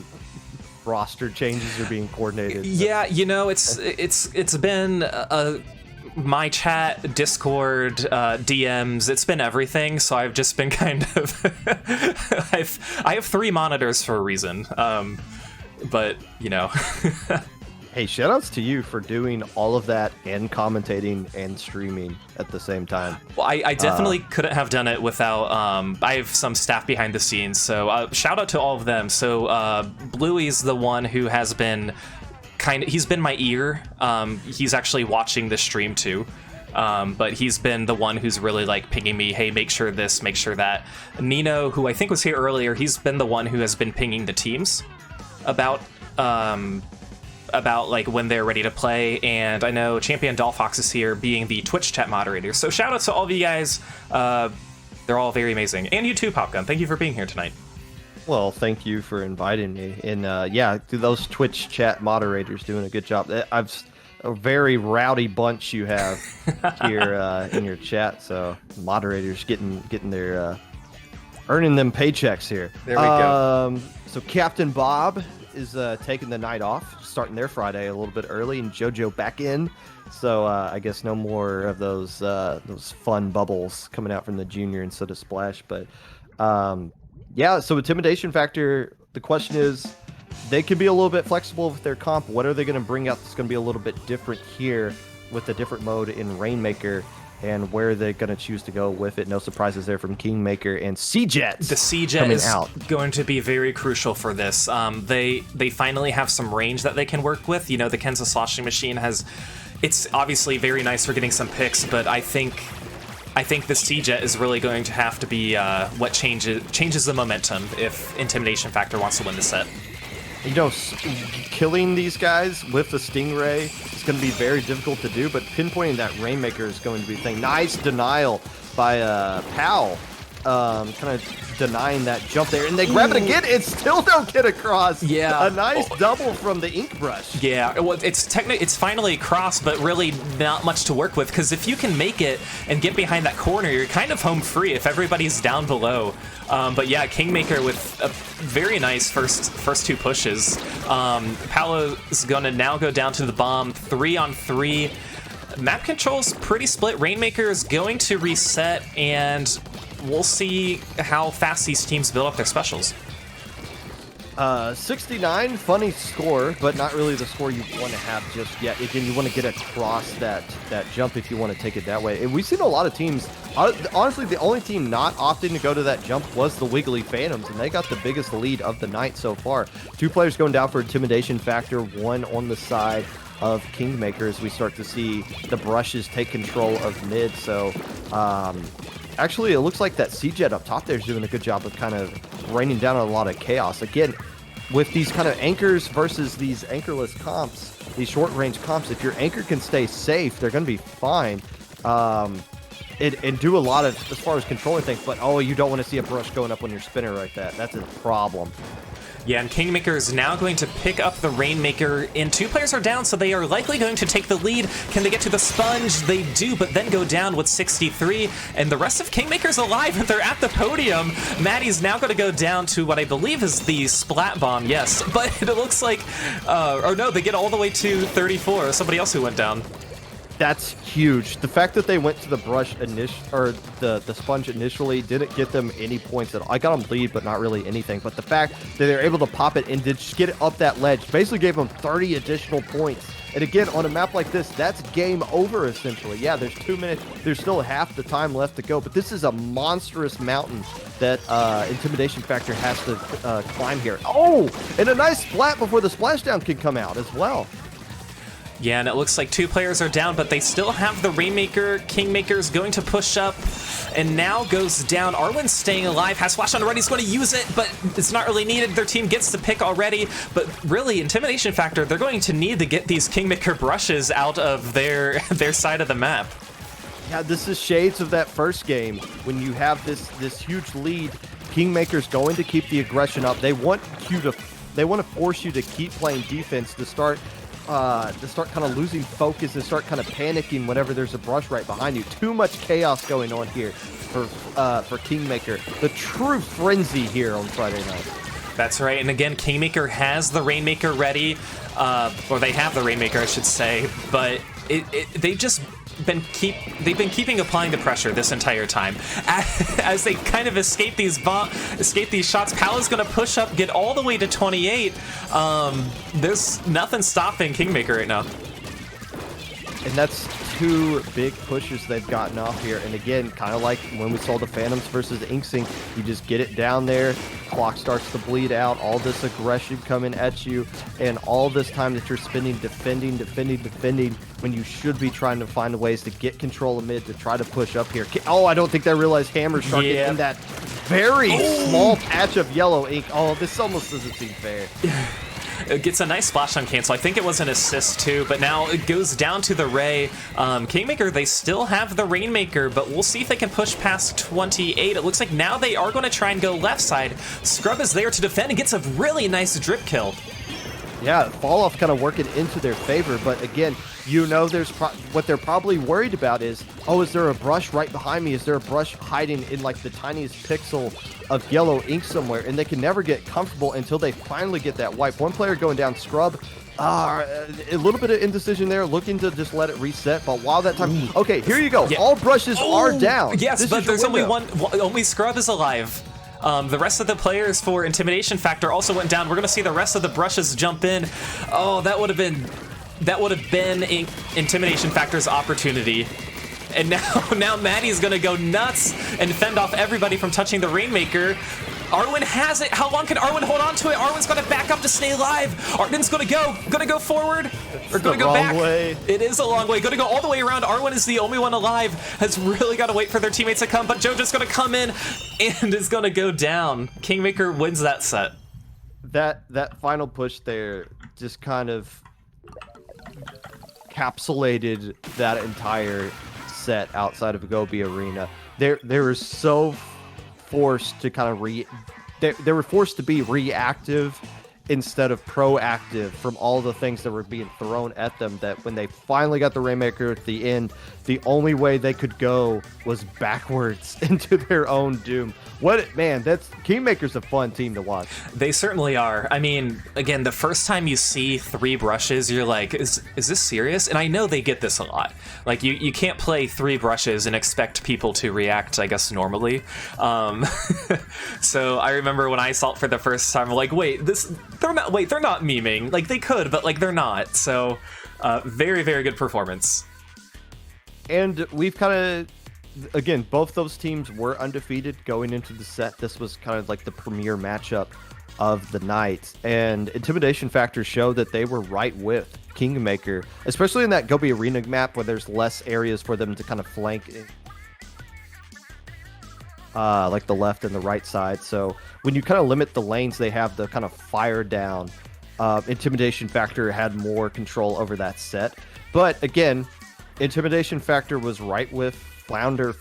roster changes are being coordinated. Yeah, you know, it's been my chat, Discord, DMs, it's been everything. So I've just been kind of I have 3 monitors for a reason. But you know. Hey, shoutouts to you for doing all of that and commentating and streaming at the same time. Well, I definitely couldn't have done it without, I have some staff behind the scenes, so shout out to all of them. So Bluey's the one who has been he's been my ear. He's actually watching the stream too. But he's been the one who's really like pinging me, hey, make sure this, make sure that. Nino, who I think was here earlier, he's been the one who has been pinging the teams about like when they're ready to play. And I know Champion Dollfox is here being the Twitch chat moderator. So shout out to all of you guys. They're all very amazing. And you too, Popgun. Thank you for being here tonight. Well, thank you for inviting me. And yeah, those Twitch chat moderators doing a good job. I've a very rowdy bunch you have here in your chat. So moderators getting their earning them paychecks here. There we go. So Captain Bob is taking the night off, starting their Friday a little bit early, and JoJo back in. So I guess no more of those fun bubbles coming out from the junior instead of Splash. But yeah, so Intimidation Factor, the question is, they could be a little bit flexible with their comp. What are they going to bring out that's going to be a little bit different here with a different mode in Rainmaker? And where they're going to choose to go with it. No surprises there from KingMaker and C-Jet. The C-Jet is going to be very crucial for this. They finally have some range that they can work with. You know, the Kenza Sloshing Machine it's obviously very nice for getting some picks, but I think the C-Jet is really going to have to be what changes the momentum if Intimidation Factor wants to win the set. You know, killing these guys with the Stingray is going to be very difficult to do, but pinpointing that Rainmaker is going to be the thing. Nice denial by Pal, kind of denying that jump there, and they grab it again and still don't get across. Yeah. A nice double from the ink brush. Yeah, well, it's finally across, but really not much to work with, because if you can make it and get behind that corner, you're kind of home free if everybody's down below. But yeah, KingMaker with a very nice first two pushes. Paolo's gonna now go down to the bomb, 3-on-3. Map control's pretty split. Rainmaker is going to reset, and we'll see how fast these teams build up their specials. 69, funny score, but not really the score you want to have just yet. Again, you want to get across that jump if you want to take it that way. And we've seen a lot of teams, honestly, the only team not opting to go to that jump was the Wiggly Phantoms, and they got the biggest lead of the night so far. 2 players going down for Intimidation factor, 1 on the side of KingMaker as we start to see the brushes take control of mid. So, actually, it looks like that C-Jet up top there is doing a good job of kind of raining down a lot of chaos. Again, with these kind of anchors versus these anchorless comps, these short-range comps, if your anchor can stay safe, they're going to be fine. And do a lot of, as far as controlling things, but oh, you don't want to see a brush going up on your spinner like that. That's a problem. Yeah, and KingMaker is now going to pick up the Rainmaker, and 2 players are down, so they are likely going to take the lead. Can they get to the sponge? They do, but then go down with 63, and the rest of KingMaker's alive, and they're at the podium. Maddie's now going to go down to what I believe is the Splat bomb, yes, but it looks like, or no, they get all the way to 34, somebody else who went down. That's huge. The fact that they went to the brush or the sponge initially didn't get them any points at all. I got them lead, but not really anything. But the fact that they were able to pop it and did just get it up that ledge basically gave them 30 additional points. And again, on a map like this, that's game over essentially. Yeah, there's 2 minutes. There's still half the time left to go. But this is a monstrous mountain that Intimidation Factor has to climb here. Oh, and a nice splat before the splashdown can come out as well. Yeah, and it looks like 2 players are down, but they still have the Rainmaker. KingMaker's going to push up, and now goes down. Arwen's staying alive, has flash on already, he's going to use it, but it's not really needed. Their team gets the pick already, but really, Intimidation Factor, they're going to need to get these KingMaker brushes out of their side of the map. Yeah, this is shades of that first game when you have this huge lead. KingMaker's going to keep the aggression up. They want to force you to keep playing defense to start kind of losing focus and start kind of panicking whenever there's a brush right behind you. Too much chaos going on here for KingMaker. The true frenzy here on Friday night. That's right, and again, KingMaker has the Rainmaker ready, or they have the Rainmaker, I should say, but they've been keeping applying the pressure this entire time. As they kind of escape these shots, Paolo's going to push up, get all the way to 28. There's nothing stopping KingMaker right now. And that's 2 big pushes they've gotten off here. And again, kind of like when we saw the Phantoms versus the InkSync, you just get it down there, clock starts to bleed out, all this aggression coming at you, and all this time that you're spending defending, when you should be trying to find ways to get control of mid to try to push up here. Oh, I don't think they realized Hammer Shark is in that very small patch of yellow ink. Oh, this almost doesn't seem fair. It gets a nice splash on cancel. I think it was an assist too, but now it goes down to the Ray. KingMaker, they still have the Rainmaker, but we'll see if they can push past 28. It looks like now they are going to try and go left side. Scrub is there to defend and gets a really nice drip kill. Yeah, fall off kind of working into their favor, but again, you know, there's what they're probably worried about is, oh, is there a brush right behind me? Is there a brush hiding in like the tiniest pixel of yellow ink somewhere? And they can never get comfortable until they finally get that wipe. 1 player going down, Scrub. A little bit of indecision there, looking to just let it reset. But while that time, okay, here you go. Yeah. All brushes are down. Yes, but there's only only Scrub is alive. The rest of the players for Intimidation Factor also went down. We're going to see the rest of the brushes jump in. Oh, that would have been Intimidation Factor's opportunity. And now Maddie's going to go nuts and fend off everybody from touching the Rainmaker. Arwen has it. How long can Arwen hold on to it? Arwen's going to back up to stay alive. Arwen's going to go forward, or going to go back. Way. It is a long way. Going to go all the way around. Arwen is the only one alive. Has really got to wait for their teammates to come, but JoJo's going to come in and is going to go down. KingMaker wins that set. that final push there just kind of encapsulated that entire set outside of Goby Arena. They were so forced to kind of they were forced to be reactive instead of proactive from all the things that were being thrown at them, that when they finally got the Rainmaker at the end, the only way they could go was backwards into their own doom. That's KingMaker's a fun team to watch. They certainly are. I mean, again, the first time you see 3 brushes, you're like, is this serious? And I know they get this a lot. Like, you can't play 3 brushes and expect people to react, I guess, normally. So I remember when I saw it for the first time, I'm like, they're not memeing. Like, they could, but like, they're not. So very, very good performance. And we've kind of, again, both those teams were undefeated going into the set. This was kind of like the premier matchup of the night. And Intimidation factors show that they were right with KingMaker, especially in that Goby Arena map where there's less areas for them to kind of flank like the left and the right side. So when you kind of limit the lanes they have to kind of fire down, Intimidation factor had more control over that set. But again, Intimidation factor was right with Flounder,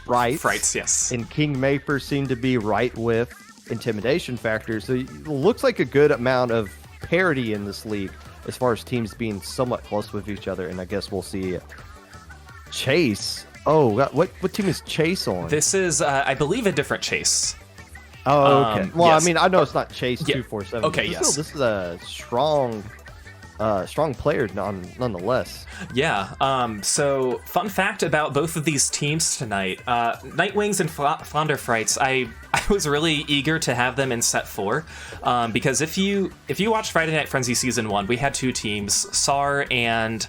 Frights, yes. And KingMaker seemed to be right with Intimidation factor. So it looks like a good amount of parity in this league as far as teams being somewhat close with each other. And I guess we'll see Chase. Oh, what team is Chase on? This is, I believe, a different Chase. Oh, okay. Well, yes. I mean, I know it's not Chase 247. Okay, yes. This is a strong player nonetheless. Yeah. So, fun fact about both of these teams tonight: NightWings and Flounder Frights. I was really eager to have them in set 4, because if you watch Friday Night Frenzy Season 1, we had 2 teams, SAR and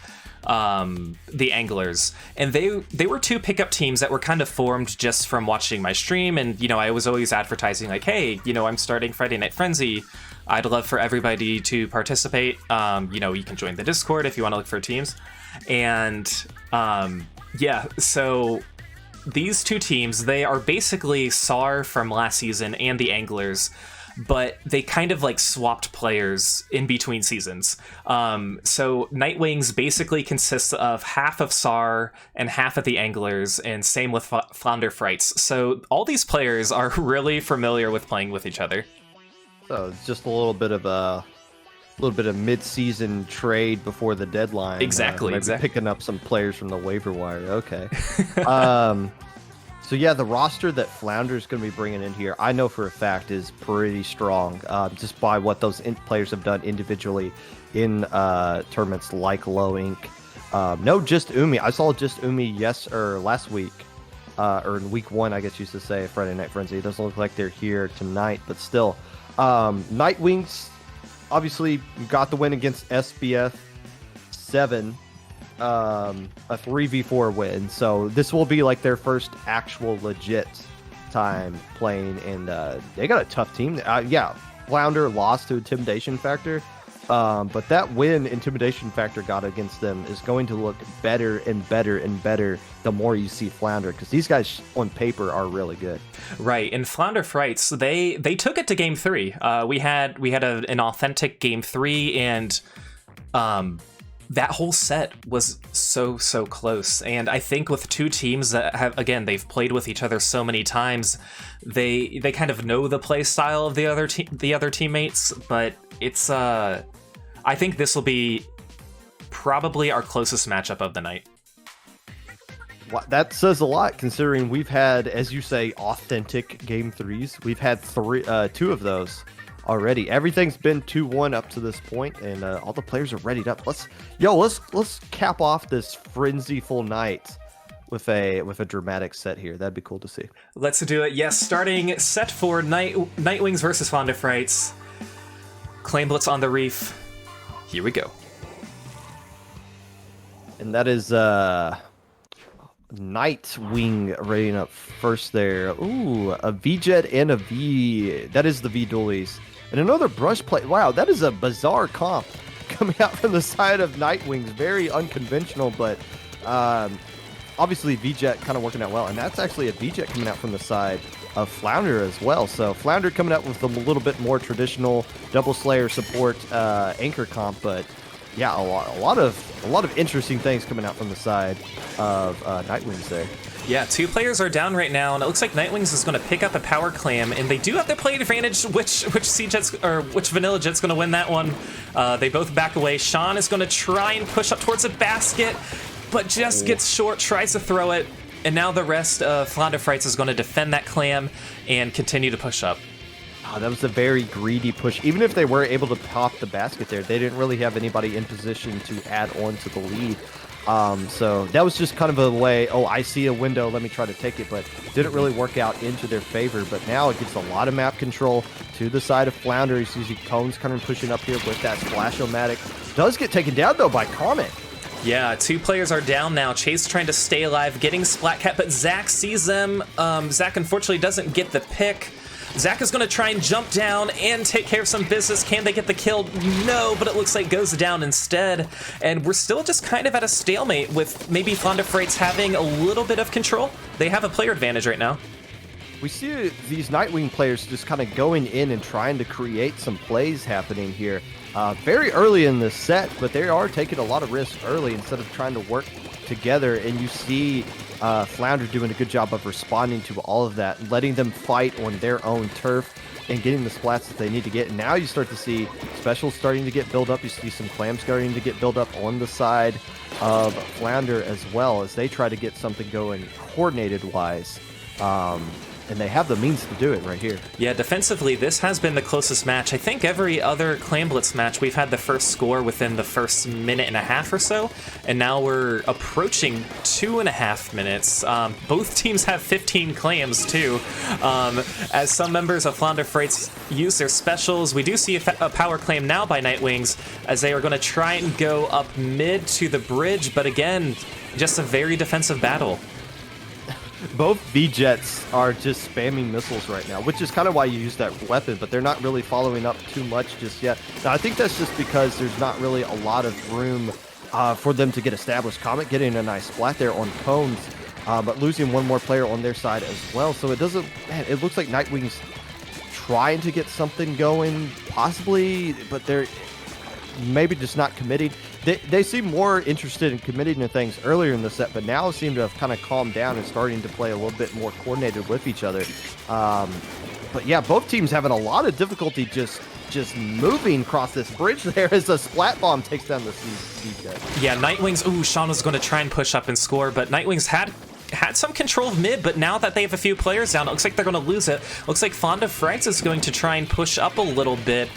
the Anglers, and they were 2 pickup teams that were kind of formed just from watching my stream. And I was always advertising like, hey, I'm starting Friday Night Frenzy. I'd love for everybody to participate. You can join the Discord if you want to look for teams. And so these 2 teams, they are basically SAR from last season and the Anglers, but they kind of like swapped players in between seasons. So NightWings basically consists of half of SAR and half of the Anglers, and same with Flounder Frights. So all these players are really familiar with playing with each other. So it's just a little bit of mid-season trade before the deadline. Exactly. Picking up some players from the waiver wire. Okay. So yeah, the roster that Flounder is going to be bringing in here, I know for a fact is pretty strong, just by what those players have done individually in tournaments like Low Ink. No, just Umi. I saw just Umi last week, or in week 1, I guess you used to say, Friday Night Frenzy. It doesn't look like they're here tonight, but still. NightWings obviously got the win against SBF 7, a 3v4 win. So this will be like their first actual legit time playing, and they got a tough team. Flounder lost to Intimidation factor, but that win Intimidation factor got against them is going to look better and better and better the more you see Flounder, because these guys on paper are really good. Right, and Flounder Frights, they took it to game 3. We had an authentic game 3, and that whole set was so close. And I think with 2 teams that have, again, they've played with each other so many times, they kind of know the play style of the other teammates. But it's I think this will be probably our closest matchup of the night. That says a lot, considering we've had, as you say, authentic game 3s. We've had 2 of those already. Everything's been 2-1 up to this point, and all the players are readied up. Let's cap off this frenzyful night with a dramatic set here. That'd be cool to see. Let's do it. Yes, starting set 4, NightWings versus Flounder Frights. Clam Blitz on the Reef. Here we go. And that is NightWing rating up first there. Ooh, a V-Jet and a V. That is the V-Dualies. And another brush play. Wow, that is a bizarre comp coming out from the side of NightWings. Very unconventional, but obviously V-Jet kind of working out well, and that's actually a V-Jet coming out from the side of Flounder as well. So Flounder coming out with a little bit more traditional double Slayer support anchor comp, but yeah, a lot of interesting things coming out from the side of NightWings there. Yeah, 2 players are down right now, and it looks like NightWings is going to pick up a power Clam, and they do have the play advantage. Which Vanilla Jet's going to win that one? They both back away. Sean is going to try and push up towards a basket, but just gets short, tries to throw it, and now the rest of Flounder Frights is going to defend that Clam and continue to push up. Oh, that was a very greedy push. Even if they were able to pop the basket there, they didn't really have anybody in position to add on to the lead. So that was just kind of a way, oh, I see a window, let me try to take it, but didn't really work out into their favor. But now it gives a lot of map control to the side of Flounder. You see Cones kind of pushing up here with that Splash-O-Matic. Does get taken down, though, by Comet. Yeah, 2 players are down now. Chase trying to stay alive, getting Splat Cat, but Zach sees them. Zach unfortunately doesn't get the pick. Zach is going to try and jump down and take care of some business. Can they get the kill? No, but it looks like goes down instead. And we're still just kind of at a stalemate with maybe Flounder Frights having a little bit of control. They have a player advantage right now. We see these Nightwing players just kind of going in and trying to create some plays happening here. Very early in the set, but they are taking a lot of risks early instead of trying to work together. And you see Flounder doing a good job of responding to all of that and letting them fight on their own turf and getting the splats that they need to get. And now you start to see specials starting to get built up. You see some clams starting to get built up on the side of Flounder as well as they try to get something going coordinated-wise. And they have the means to do it right here. Yeah, defensively, this has been the closest match. I think every other Clam Blitz match, we've had the first score within the first minute and a half or so, and now we're approaching 2.5 minutes. Both teams have 15 clams, too. As some members of Flounder Frights use their specials, we do see a power Clam now by NightWings, as they are going to try and go up mid to the bridge, but again, just a very defensive battle. Both V-Jets are just spamming missiles right now, which is kind of why you use that weapon, but they're not really following up too much just yet. Now, I think that's just because there's not really a lot of room for them to get established. Comet getting a nice splat there on Cones, but losing one more player on their side as well. So it doesn't, man, it looks like NightWings trying to get something going, possibly, but they're maybe just not committing. They seem more interested in committing to things earlier in the set, but now seem to have kind of calmed down and starting to play a little bit more coordinated with each other. But yeah, both teams having a lot of difficulty just moving across this bridge there as a splat bomb takes down the C-Jet. Yeah, NightWings, ooh, Sean was going to try and push up and score, but NightWings had some control of mid, but now that they have a few players down, it looks like they're going to lose it. Looks like Flounder Frights is going to try and push up a little bit.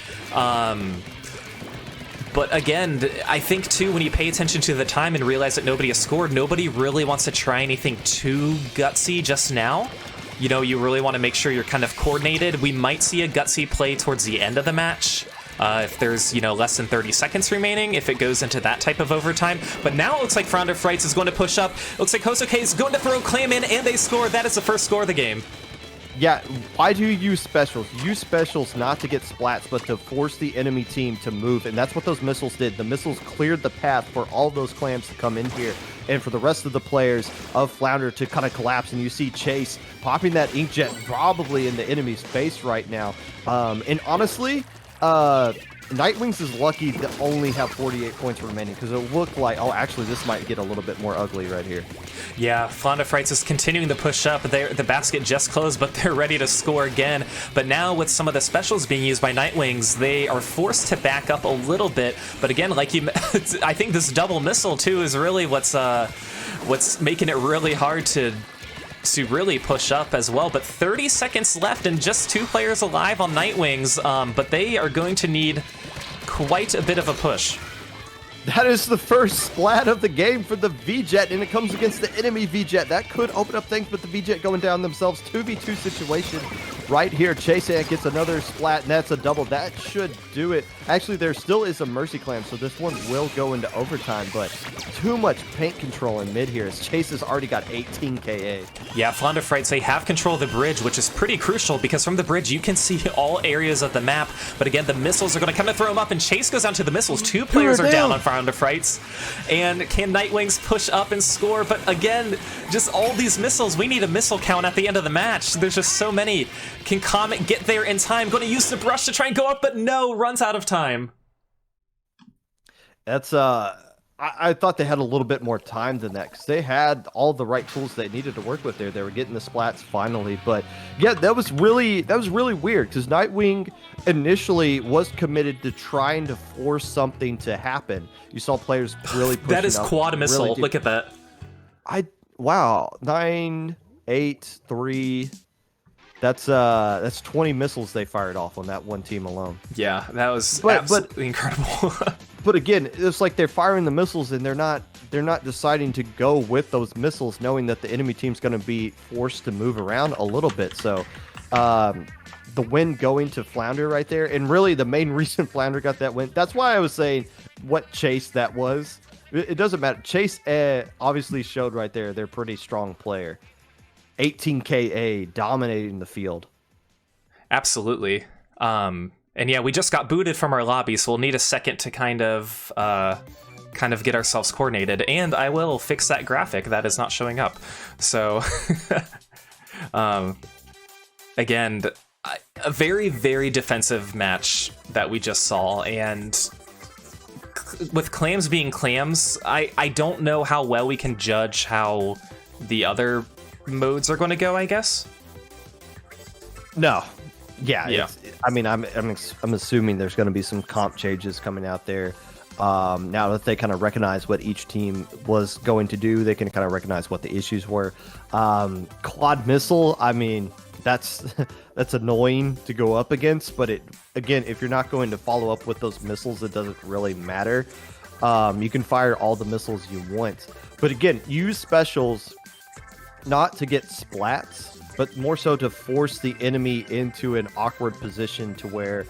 But again, I think, too, when you pay attention to the time and realize that nobody has scored, nobody really wants to try anything too gutsy just now. You know, you really want to make sure you're kind of coordinated. We might see a gutsy play towards the end of the match. If there's, you know, less than 30 seconds remaining, if it goes into that type of overtime. But now it looks like Flounder Frights is going to push up. Looks like Hosoke is going to throw Clam in, and they score. That is the first score of the game. Yeah, why do you use specials? Use specials not to get splats, but to force the enemy team to move, and that's what those missiles did. The missiles cleared the path for all those clams to come in here, and for the rest of the players of Flounder to kind of collapse, and you see Chase popping that inkjet probably in the enemy's face right now. And honestly, NightWings is lucky to only have 48 points remaining, because it looked like, oh, actually, this might get a little bit more ugly right here. Yeah, Flounder Frights is continuing to push up. The basket just closed, but they're ready to score again. But now with some of the specials being used by NightWings, they are forced to back up a little bit. But again, like you, I think this double missile, too, is really what's making it really hard to really push up as well. But 30 seconds left and just 2 players alive on NightWings, but they are going to need quite a bit of a push. That is the first splat of the game for the V-Jet, and it comes against the enemy V-Jet. That could open up things, but the V-Jet going down themselves. 2v2 situation right here. Chase gets another splat, and that's a double. That should do it. Actually, there still is a Mercy Clam, so this one will go into overtime, but too much paint control in mid here as Chase has already got 18 KA. Yeah, Flounder Frights, they have control of the bridge, which is pretty crucial because from the bridge you can see all areas of the map, but again, the missiles are going to come to throw him up, and Chase goes down to the missiles. Two players are down on Flounder Frights, and can NightWings push up and score? But again, just all these missiles, we need a missile count at the end of the match. There's just so many. Can Comet get there in time? Going to use the brush to try and go up, but no, runs out of time. That's I thought they had a little bit more time than that because they had all the right tools they needed to work with there. They were getting the splats finally, but yeah, that was really weird because Nightwing initially was committed to trying to force something to happen. You saw players really pushing that is up, quad missile. really Look at that. Wow, 9, 8, 3. That's 20 missiles they fired off on that one team alone. Yeah, that was absolutely incredible. But again, it's like they're firing the missiles and they're not deciding to go with those missiles, knowing that the enemy team's going to be forced to move around a little bit. So the win going to Flounder right there, and really the main reason Flounder got that win. That's why I was saying what Chase that was. It doesn't matter. Chase obviously showed right there they're a pretty strong player. 18 KA dominating the field. Absolutely. And yeah, we just got booted from our lobby, so we'll need a second to kind of get ourselves coordinated. And I will fix that graphic that is not showing up. So, again, a very, very defensive match that we just saw. And with clams being clams, I don't know how well we can judge how the other modes are going to go, I guess. No. Yeah. I mean, I'm assuming there's going to be some comp changes coming out there. Now that they kind of recognize what each team was going to do, they can kind of recognize what the issues were. Quad missile, I mean, that's annoying to go up against, but again, if you're not going to follow up with those missiles, it doesn't really matter. You can fire all the missiles you want, but again, use specials not to get splats, but more so to force the enemy into an awkward position to where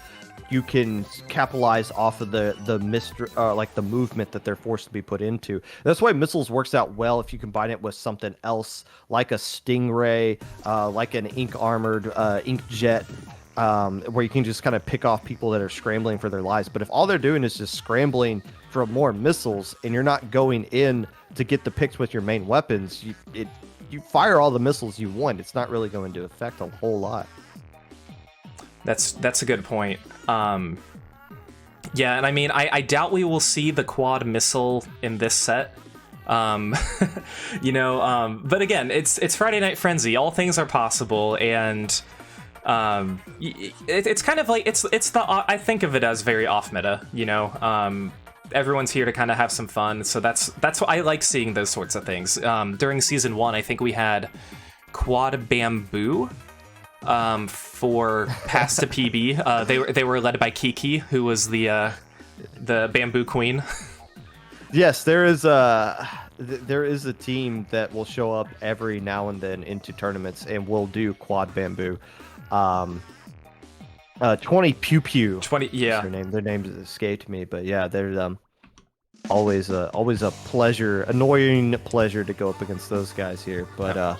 you can capitalize off of the movement that they're forced to be put into. That's why missiles works out well if you combine it with something else like a stingray, like an ink armored ink jet, where you can just kind of pick off people that are scrambling for their lives. But if all they're doing is just scrambling for more missiles and you're not going in to get the picks with your main weapons, you fire all the missiles you want. It's not really going to affect a whole lot. That's a good point. Yeah, and I mean, I doubt we will see the quad missile in this set. But again, it's Friday Night Frenzy. All things are possible, and it's kind of like I think of it as very off meta. Everyone's here to kind of have some fun, so that's what I like seeing, those sorts of things. During season 1, I think we had quad bamboo for pass to PB. They were led by Kiki, who was the bamboo queen. Yes, there is a team that will show up every now and then into tournaments and will do quad bamboo. 20 Pew Pew. 20, yeah. Their names escaped me, but yeah, they're always a pleasure, annoying pleasure to go up against those guys here. But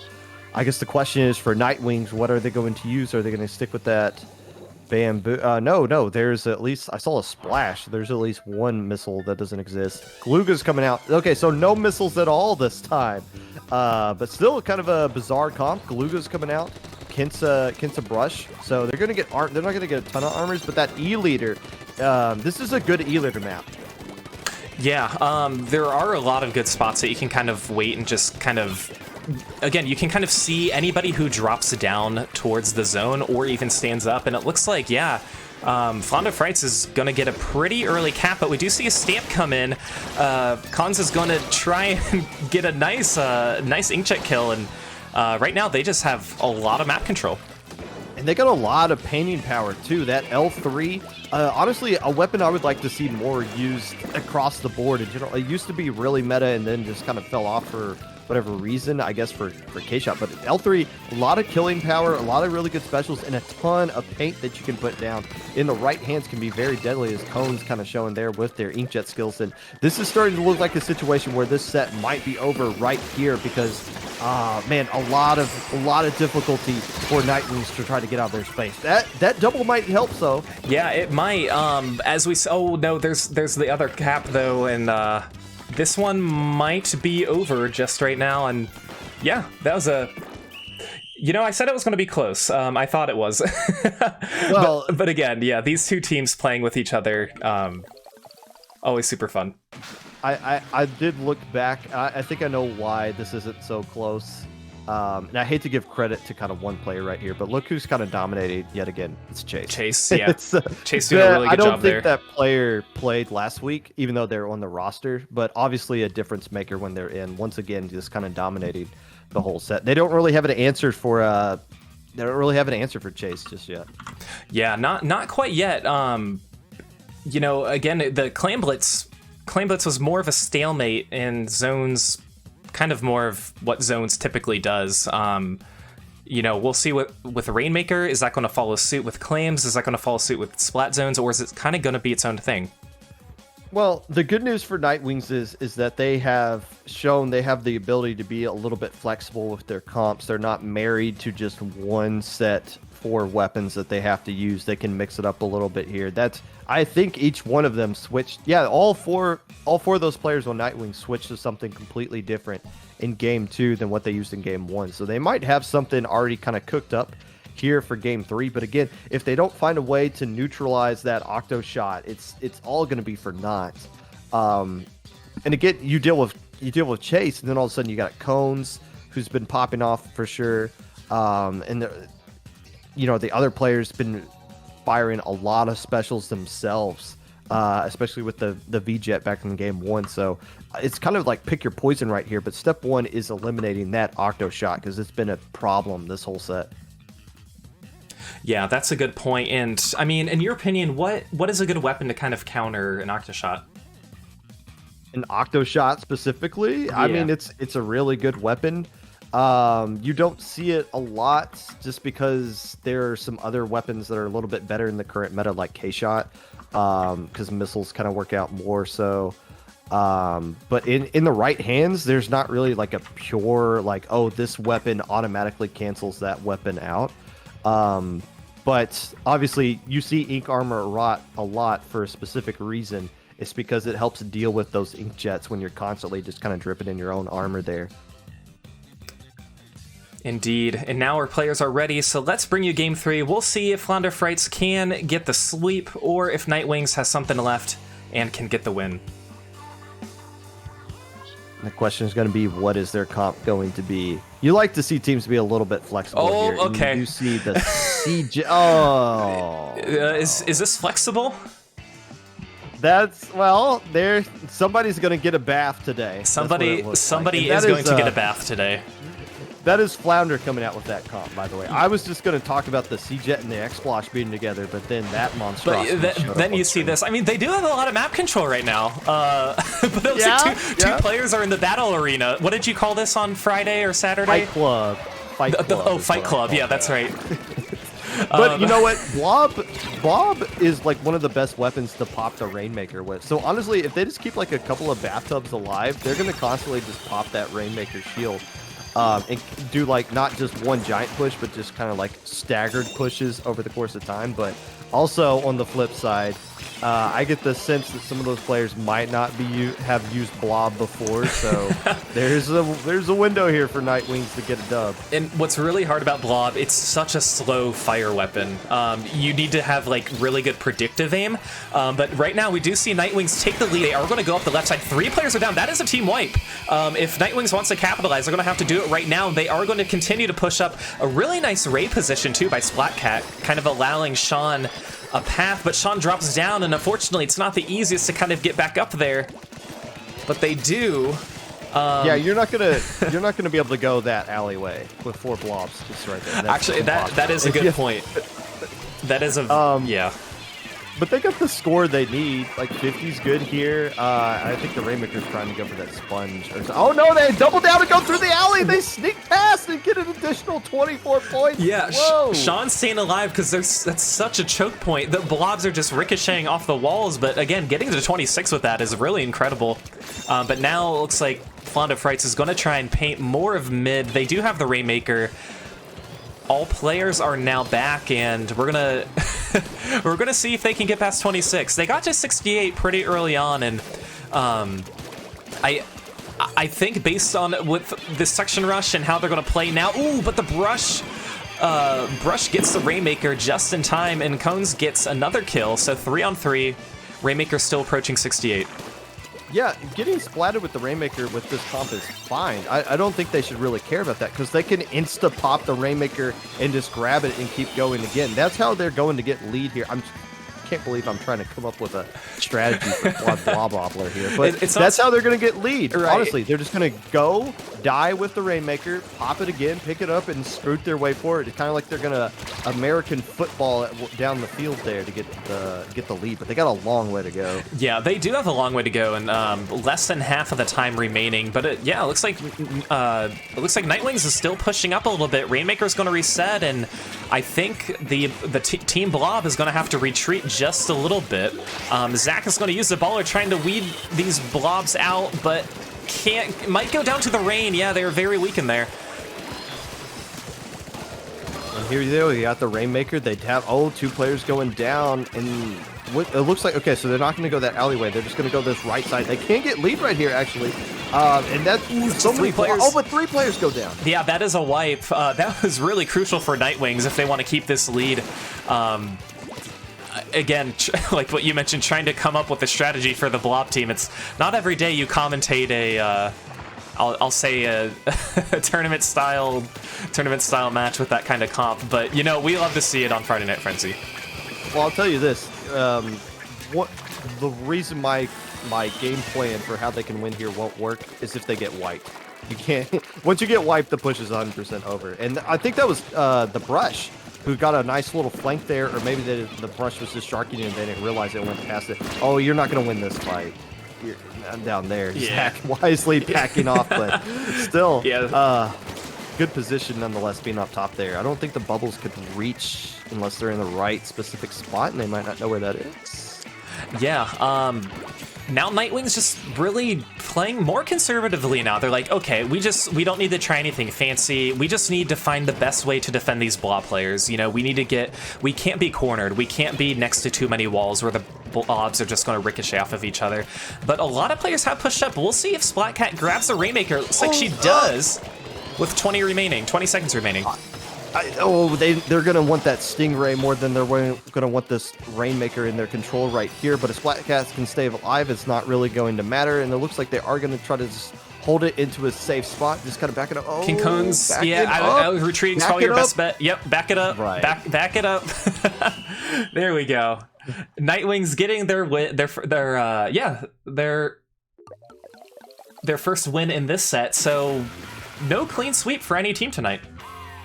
I guess the question is for NightWings, what are they going to use? Are they going to stick with that bamboo? No. There's at least, I saw a splash. There's at least one missile that doesn't exist. Gluga's coming out. Okay, so no missiles at all this time. But still kind of a bizarre comp. Gluga's coming out. Kint's brush. So they're gonna get they're not gonna get a ton of armors, but that E-leader, this is a good E-leader map. Yeah, there are a lot of good spots that you can kind of wait and just kind of, again, you can kind of see anybody who drops down towards the zone or even stands up, and it looks like, yeah, Flounder Frights is going to get a pretty early cap, but we do see a stamp come in. Cons is going to try and get a nice inkjet kill, and right now they just have a lot of map control. And they got a lot of painting power too. That L3, honestly, a weapon I would like to see more used across the board in general. It used to be really meta and then just kind of fell off for whatever reason, I guess for K-Shot. But L3, a lot of killing power, a lot of really good specials, and a ton of paint that you can put down in the right hands can be very deadly, as Cone's kind of showing there with their inkjet skills. And this is starting to look like a situation where this set might be over right here because, man, a lot of difficulty for NightWings to try to get out of their space. That double might help, though. Yeah, it might. As we oh no, there's the other cap though, and this one might be over just right now. And yeah, that was a. You know, I said it was going to be close. I thought it was. Well, but again, yeah, these two teams playing with each other, always super fun. I did look back. I think I know why this isn't so close. And I hate to give credit to kind of one player right here, but look who's kind of dominated yet again. It's Chase. Chase, yeah. Chase doing a really good job there. I don't think that player played last week, even though they're on the roster, but obviously a difference maker when they're in. Once again, just kind of dominating the whole set. They don't really have an answer for Chase just yet. Yeah, not quite yet. You know, again, the Clam Blitz was more of a stalemate in zones, kind of more of what zones typically does. You know, we'll see with Rainmaker. Is that going to follow suit with Clams? Is that going to follow suit with Splat zones? Or is it kind of going to be its own thing? Well, the good news for NightWings is that they have shown they have the ability to be a little bit flexible with their comps. They're not married to just one set for weapons that they have to use. They can mix it up a little bit here. I think each one of them switched. Yeah, all four of those players on NightWings switched to something completely different in game 2 than what they used in game 1. So they might have something already kind of cooked up here for game 3. But again, if they don't find a way to neutralize that octo shot, it's all going to be for naught. And again, you deal with Chase, and then all of a sudden you got Cones, who's been popping off for sure. And the other players been firing a lot of specials themselves, especially with the V-Jet back in game 1. So it's kind of like pick your poison right here. But step 1 is eliminating that octo shot because it's been a problem this whole set. Yeah, that's a good point. And I mean, in your opinion, what is a good weapon to kind of counter an octo shot? An octo shot specifically? Yeah. I mean, it's a really good weapon. You don't see it a lot just because there are some other weapons that are a little bit better in the current meta, like K-Shot, because missiles kind of work out more so. But in the right hands, there's not really like a pure, like, oh, this weapon automatically cancels that weapon out. But obviously you see ink armor a lot for a specific reason. It's because it helps deal with those ink jets when you're constantly just kind of dripping in your own armor there. Indeed, and now our players are ready, so let's bring you game 3. We'll see if Flounder Frights can get the sweep, or if NightWings has something left and can get the win. The question is going to be, what is their comp going to be? You like to see teams be a little bit flexible here. Oh, okay. And you see the CJ. Oh. Is this flexible? Somebody's going to get a bath today. Somebody is going to get a bath today. That is Flounder coming out with that comp, by the way. I was just going to talk about the C-Jet and the X-Splosh being together, but then that monstrosity. But then you see this. I mean, they do have a lot of map control right now. But it looks like two players are in the battle arena. What did you call this on Friday or Saturday? Fight Club. Fight Club. Yeah, that's right. But you know what? Blob is like one of the best weapons to pop the Rainmaker with. So honestly, if they just keep like a couple of bathtubs alive, they're going to constantly just pop that Rainmaker shield. And do like not just one giant push, but just kind of like staggered pushes over the course of time. But also on the flip side, I get the sense that some of those players might not have used Blob before, so there's a window here for NightWings to get a dub. And what's really hard about Blob, it's such a slow fire weapon. You need to have like really good predictive aim. But right now we do see NightWings take the lead. They are going to go up the left side. 3 players are down. That is a team wipe. If NightWings wants to capitalize, they're going to have to do it right now. They are going to continue to push up a really nice raid position too by Splatcat, kind of allowing Sean a path, but Sean drops down, and unfortunately it's not the easiest to kind of get back up there, but they do. Yeah, you're not gonna be able to go that alleyway with 4 blobs just right there. Actually, that is a good point. That is a yeah. but they got the score they need. Like 50's good here. I think the Rainmaker's trying to go for that sponge. Oh no, they double down and go through the alley. They sneak past and get an additional 24 points. Yeah, Whoa. Sean's staying alive because that's such a choke point. The blobs are just ricocheting off the walls, but again, getting to 26 with that is really incredible. But now it looks like Flounder Frights is going to try and paint more of mid. They do have the Rainmaker. All players are now back, and we're gonna we're gonna see if they can get past 26. They got to 68 pretty early on, and I think based on with this section rush and how they're gonna play now. Ooh, but the brush gets the Rainmaker just in time, and Cones gets another kill. So 3-on-3. Rainmaker still approaching 68. Yeah, getting splatted with the Rainmaker with this comp is fine. I don't think they should really care about that because they can insta-pop the Rainmaker and just grab it and keep going again. That's how they're going to get lead here. I can't believe I'm trying to come up with a strategy for Blob here, but that's how they're going to get lead. Right. Honestly, they're just going to go, die with the Rainmaker, pop it again, pick it up, and scoot their way forward. It's kind of like they're going to American football down the field there to get the lead, but they got a long way to go. Yeah, they do have a long way to go, and less than half of the time remaining. But it looks like NightWings is still pushing up a little bit. Rainmaker's going to reset, and I think the Team Blob is going to have to retreat just a little bit. Zach is going to use the baller trying to weed these blobs out, but might go down to the rain. Yeah, they are very weak in there. And here you go, you got the Rainmaker. They have two players going down, and what it looks like. Okay, so they're not going to go that alleyway. They're just going to go this right side. They can get lead right here, actually. And that's so many players. Oh, but 3 players go down. Yeah, that is a wipe. That was really crucial for NightWings if they want to keep this lead. Again, like what you mentioned, trying to come up with a strategy for the Blob team. It's not every day you commentate I'll say a tournament style match with that kind of comp, but you know, we love to see it on Friday Night Frenzy. Well, I'll tell you this, what the reason my game plan for how they can win here won't work is if they get wiped. You can't, once you get wiped, the push is 100% over. And I think that was the Brush who got a nice little flank there, or maybe the Brush was just sharking and they didn't realize it went past it. Oh, you're not going to win this fight. I'm down there, just wisely packing off, but still, good position nonetheless being up top there. I don't think the bubbles could reach unless they're in the right specific spot, and they might not know where that is. Yeah, now NightWings just really playing more conservatively now. They're like, okay, we don't need to try anything fancy. We just need to find the best way to defend these blob players. You know, we can't be cornered. We can't be next to too many walls where the blobs are just going to ricochet off of each other. But a lot of players have pushed up. We'll see if Splatcat grabs a Rainmaker. Looks like she does with 20 seconds remaining. They're going to want that Stingray more than they're going to want this Rainmaker in their control right here. But if Splatcat can stay alive, it's not really going to matter. And it looks like they are going to try to just hold it into a safe spot. Just kind of back it up. Oh, King Cones, I was retreating. Is probably your best bet. Yep, back it up. Right. Back it up. There we go. NightWings getting their first win in this set. So no clean sweep for any team tonight.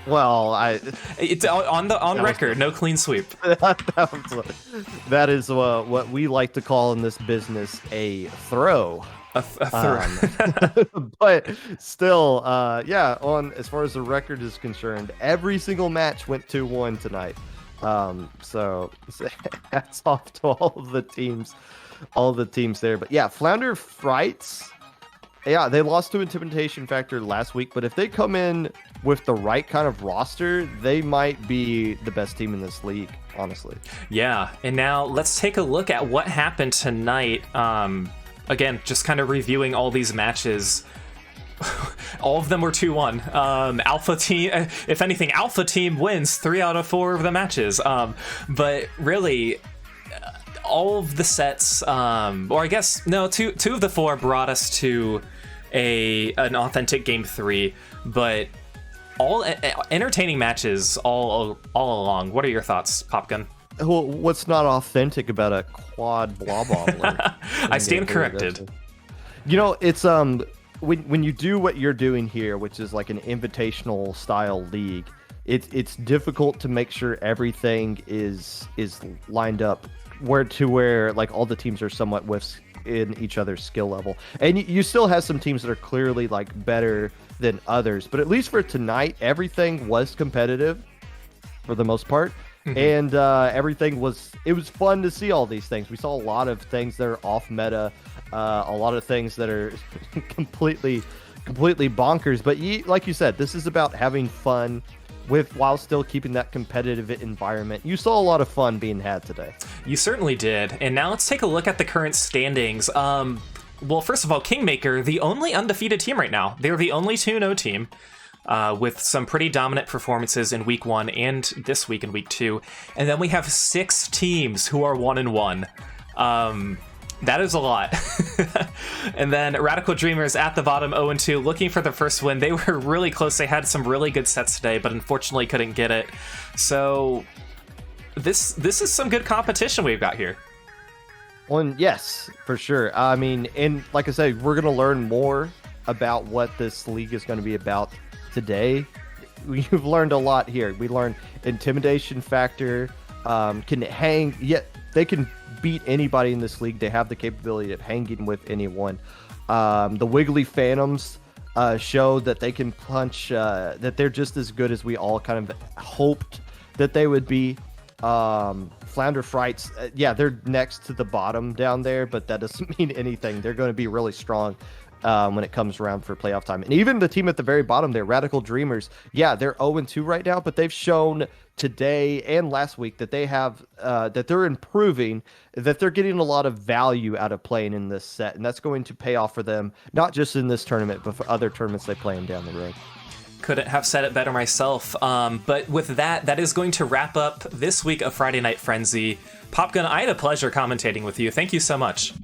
Well, it's on record, no clean sweep. That is what we like to call in this business a throw. A throw. But still, as far as the record is concerned, every single match went 2-1 tonight. So hats off to all the teams there. But yeah, Flounder Frights. Yeah, they lost to Intimidation Factor last week, but if they come in with the right kind of roster, they might be the best team in this league, honestly. Yeah, and now let's take a look at what happened tonight. Again, just kind of reviewing all these matches. All of them were 2-1. Alpha team, if anything, Alpha team wins 3 out of 4 of the matches. But really, all of the sets, or I guess, no, two of the 4 brought us to an authentic game 3, but all entertaining matches all along. What are your thoughts, Popgun? Well, what's not authentic about a quad blob obbler? I stand corrected. You know, it's when you do what you're doing here, which is like an invitational style league, it's difficult to make sure everything is lined up where like all the teams are somewhat in each other's skill level, and you still have some teams that are clearly like better than others, but at least for tonight, everything was competitive for the most part. And everything was fun to see all these things. We saw a lot of things that are off meta, a lot of things that are completely bonkers. But like you said, this is about having fun while still keeping that competitive environment. You saw a lot of fun being had today. You certainly did. And now let's take a look at the current standings. Well, first of all, KingMaker, the only undefeated team right now. They're the only 2-0 team. With some pretty dominant performances in week 1 and this week in week 2. And then we have 6 teams who are 1-1. That is a lot. And then Radical Dreamers at the bottom 0-2, looking for the first win. They were really close. They had some really good sets today, but unfortunately couldn't get it. So this is some good competition we've got here. Well, yes, for sure. I mean, and like I said, we're going to learn more about what this league is going to be about today. You've learned a lot here. We learned intimidation factor, can hang, yet they can beat anybody in this league. They have the capability of hanging with anyone. The Wiggly Phantoms show that they can punch, that they're just as good as we all kind of hoped that they would be. Flounder Frights, yeah, they're next to the bottom down there, but that doesn't mean anything. They're going to be really strong when it comes around for playoff time. And even the team at the very bottom there, Radical Dreamers, yeah, they're 0-2 right now, but they've shown today and last week that they have that they're improving, that they're getting a lot of value out of playing in this set, and that's going to pay off for them, not just in this tournament, but for other tournaments they play in down the road. Couldn't have said it better myself. But with that is going to wrap up this week of Friday Night Frenzy. Popgun, I had a pleasure commentating with you. Thank you so much.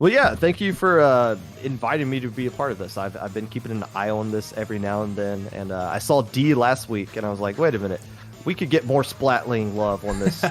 Well, yeah, thank you for inviting me to be a part of this. I've been keeping an eye on this every now and then, and I saw D last week, and I was like, wait a minute, we could get more Splatling love on this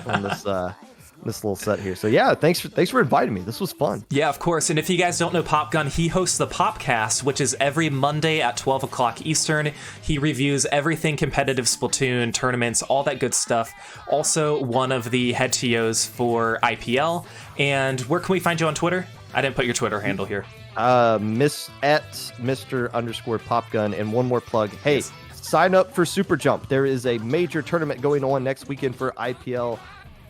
this little set here. So yeah, thanks for inviting me. This was fun. Yeah, of course. And if you guys don't know Popgun, he hosts the Popcast, which is every Monday at 12 o'clock Eastern. He reviews everything competitive Splatoon, tournaments, all that good stuff. Also one of the head TOs for IPL. And where can we find you on Twitter? I didn't put your Twitter handle here. Mr.Popgun. And one more plug. Hey, yes. Sign up for Super Jump. There is a major tournament going on next weekend for IPL.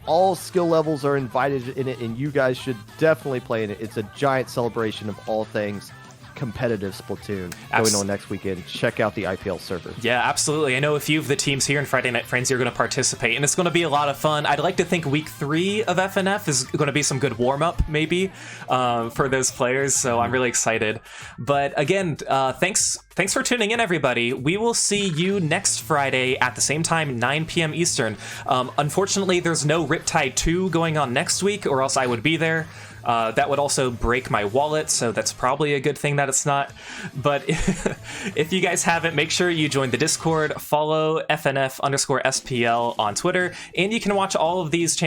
All skill levels are invited in it, and you guys should definitely play in it. It's a giant celebration of all things competitive Splatoon going on next weekend. Check out the IPL server. Yeah, absolutely. I know a few of the teams here in Friday Night Frenzy are going to participate, and it's going to be a lot of fun. I'd like to think week 3 of FNF is going to be some good warm-up, maybe, for those players, so I'm really excited. But again, thanks for tuning in, everybody. We will see you next Friday at the same time, 9 p.m. Eastern. Unfortunately, there's no Riptide 2 going on next week, or else I would be there. That would also break my wallet, so that's probably a good thing that it's not. But if you guys haven't, make sure you join the Discord, follow FNF_SPL on Twitter, and you can watch all of these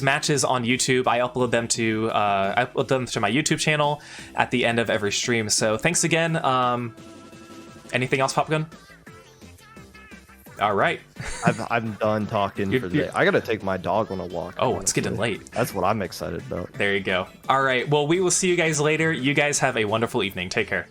matches on YouTube. I upload them to my YouTube channel at the end of every stream. So thanks again. Anything else, Popgun? All right. I'm done talking for the day. I got to take my dog on a walk. Oh, it's getting late. That's what I'm excited about. There you go. All right. Well, we will see you guys later. You guys have a wonderful evening. Take care.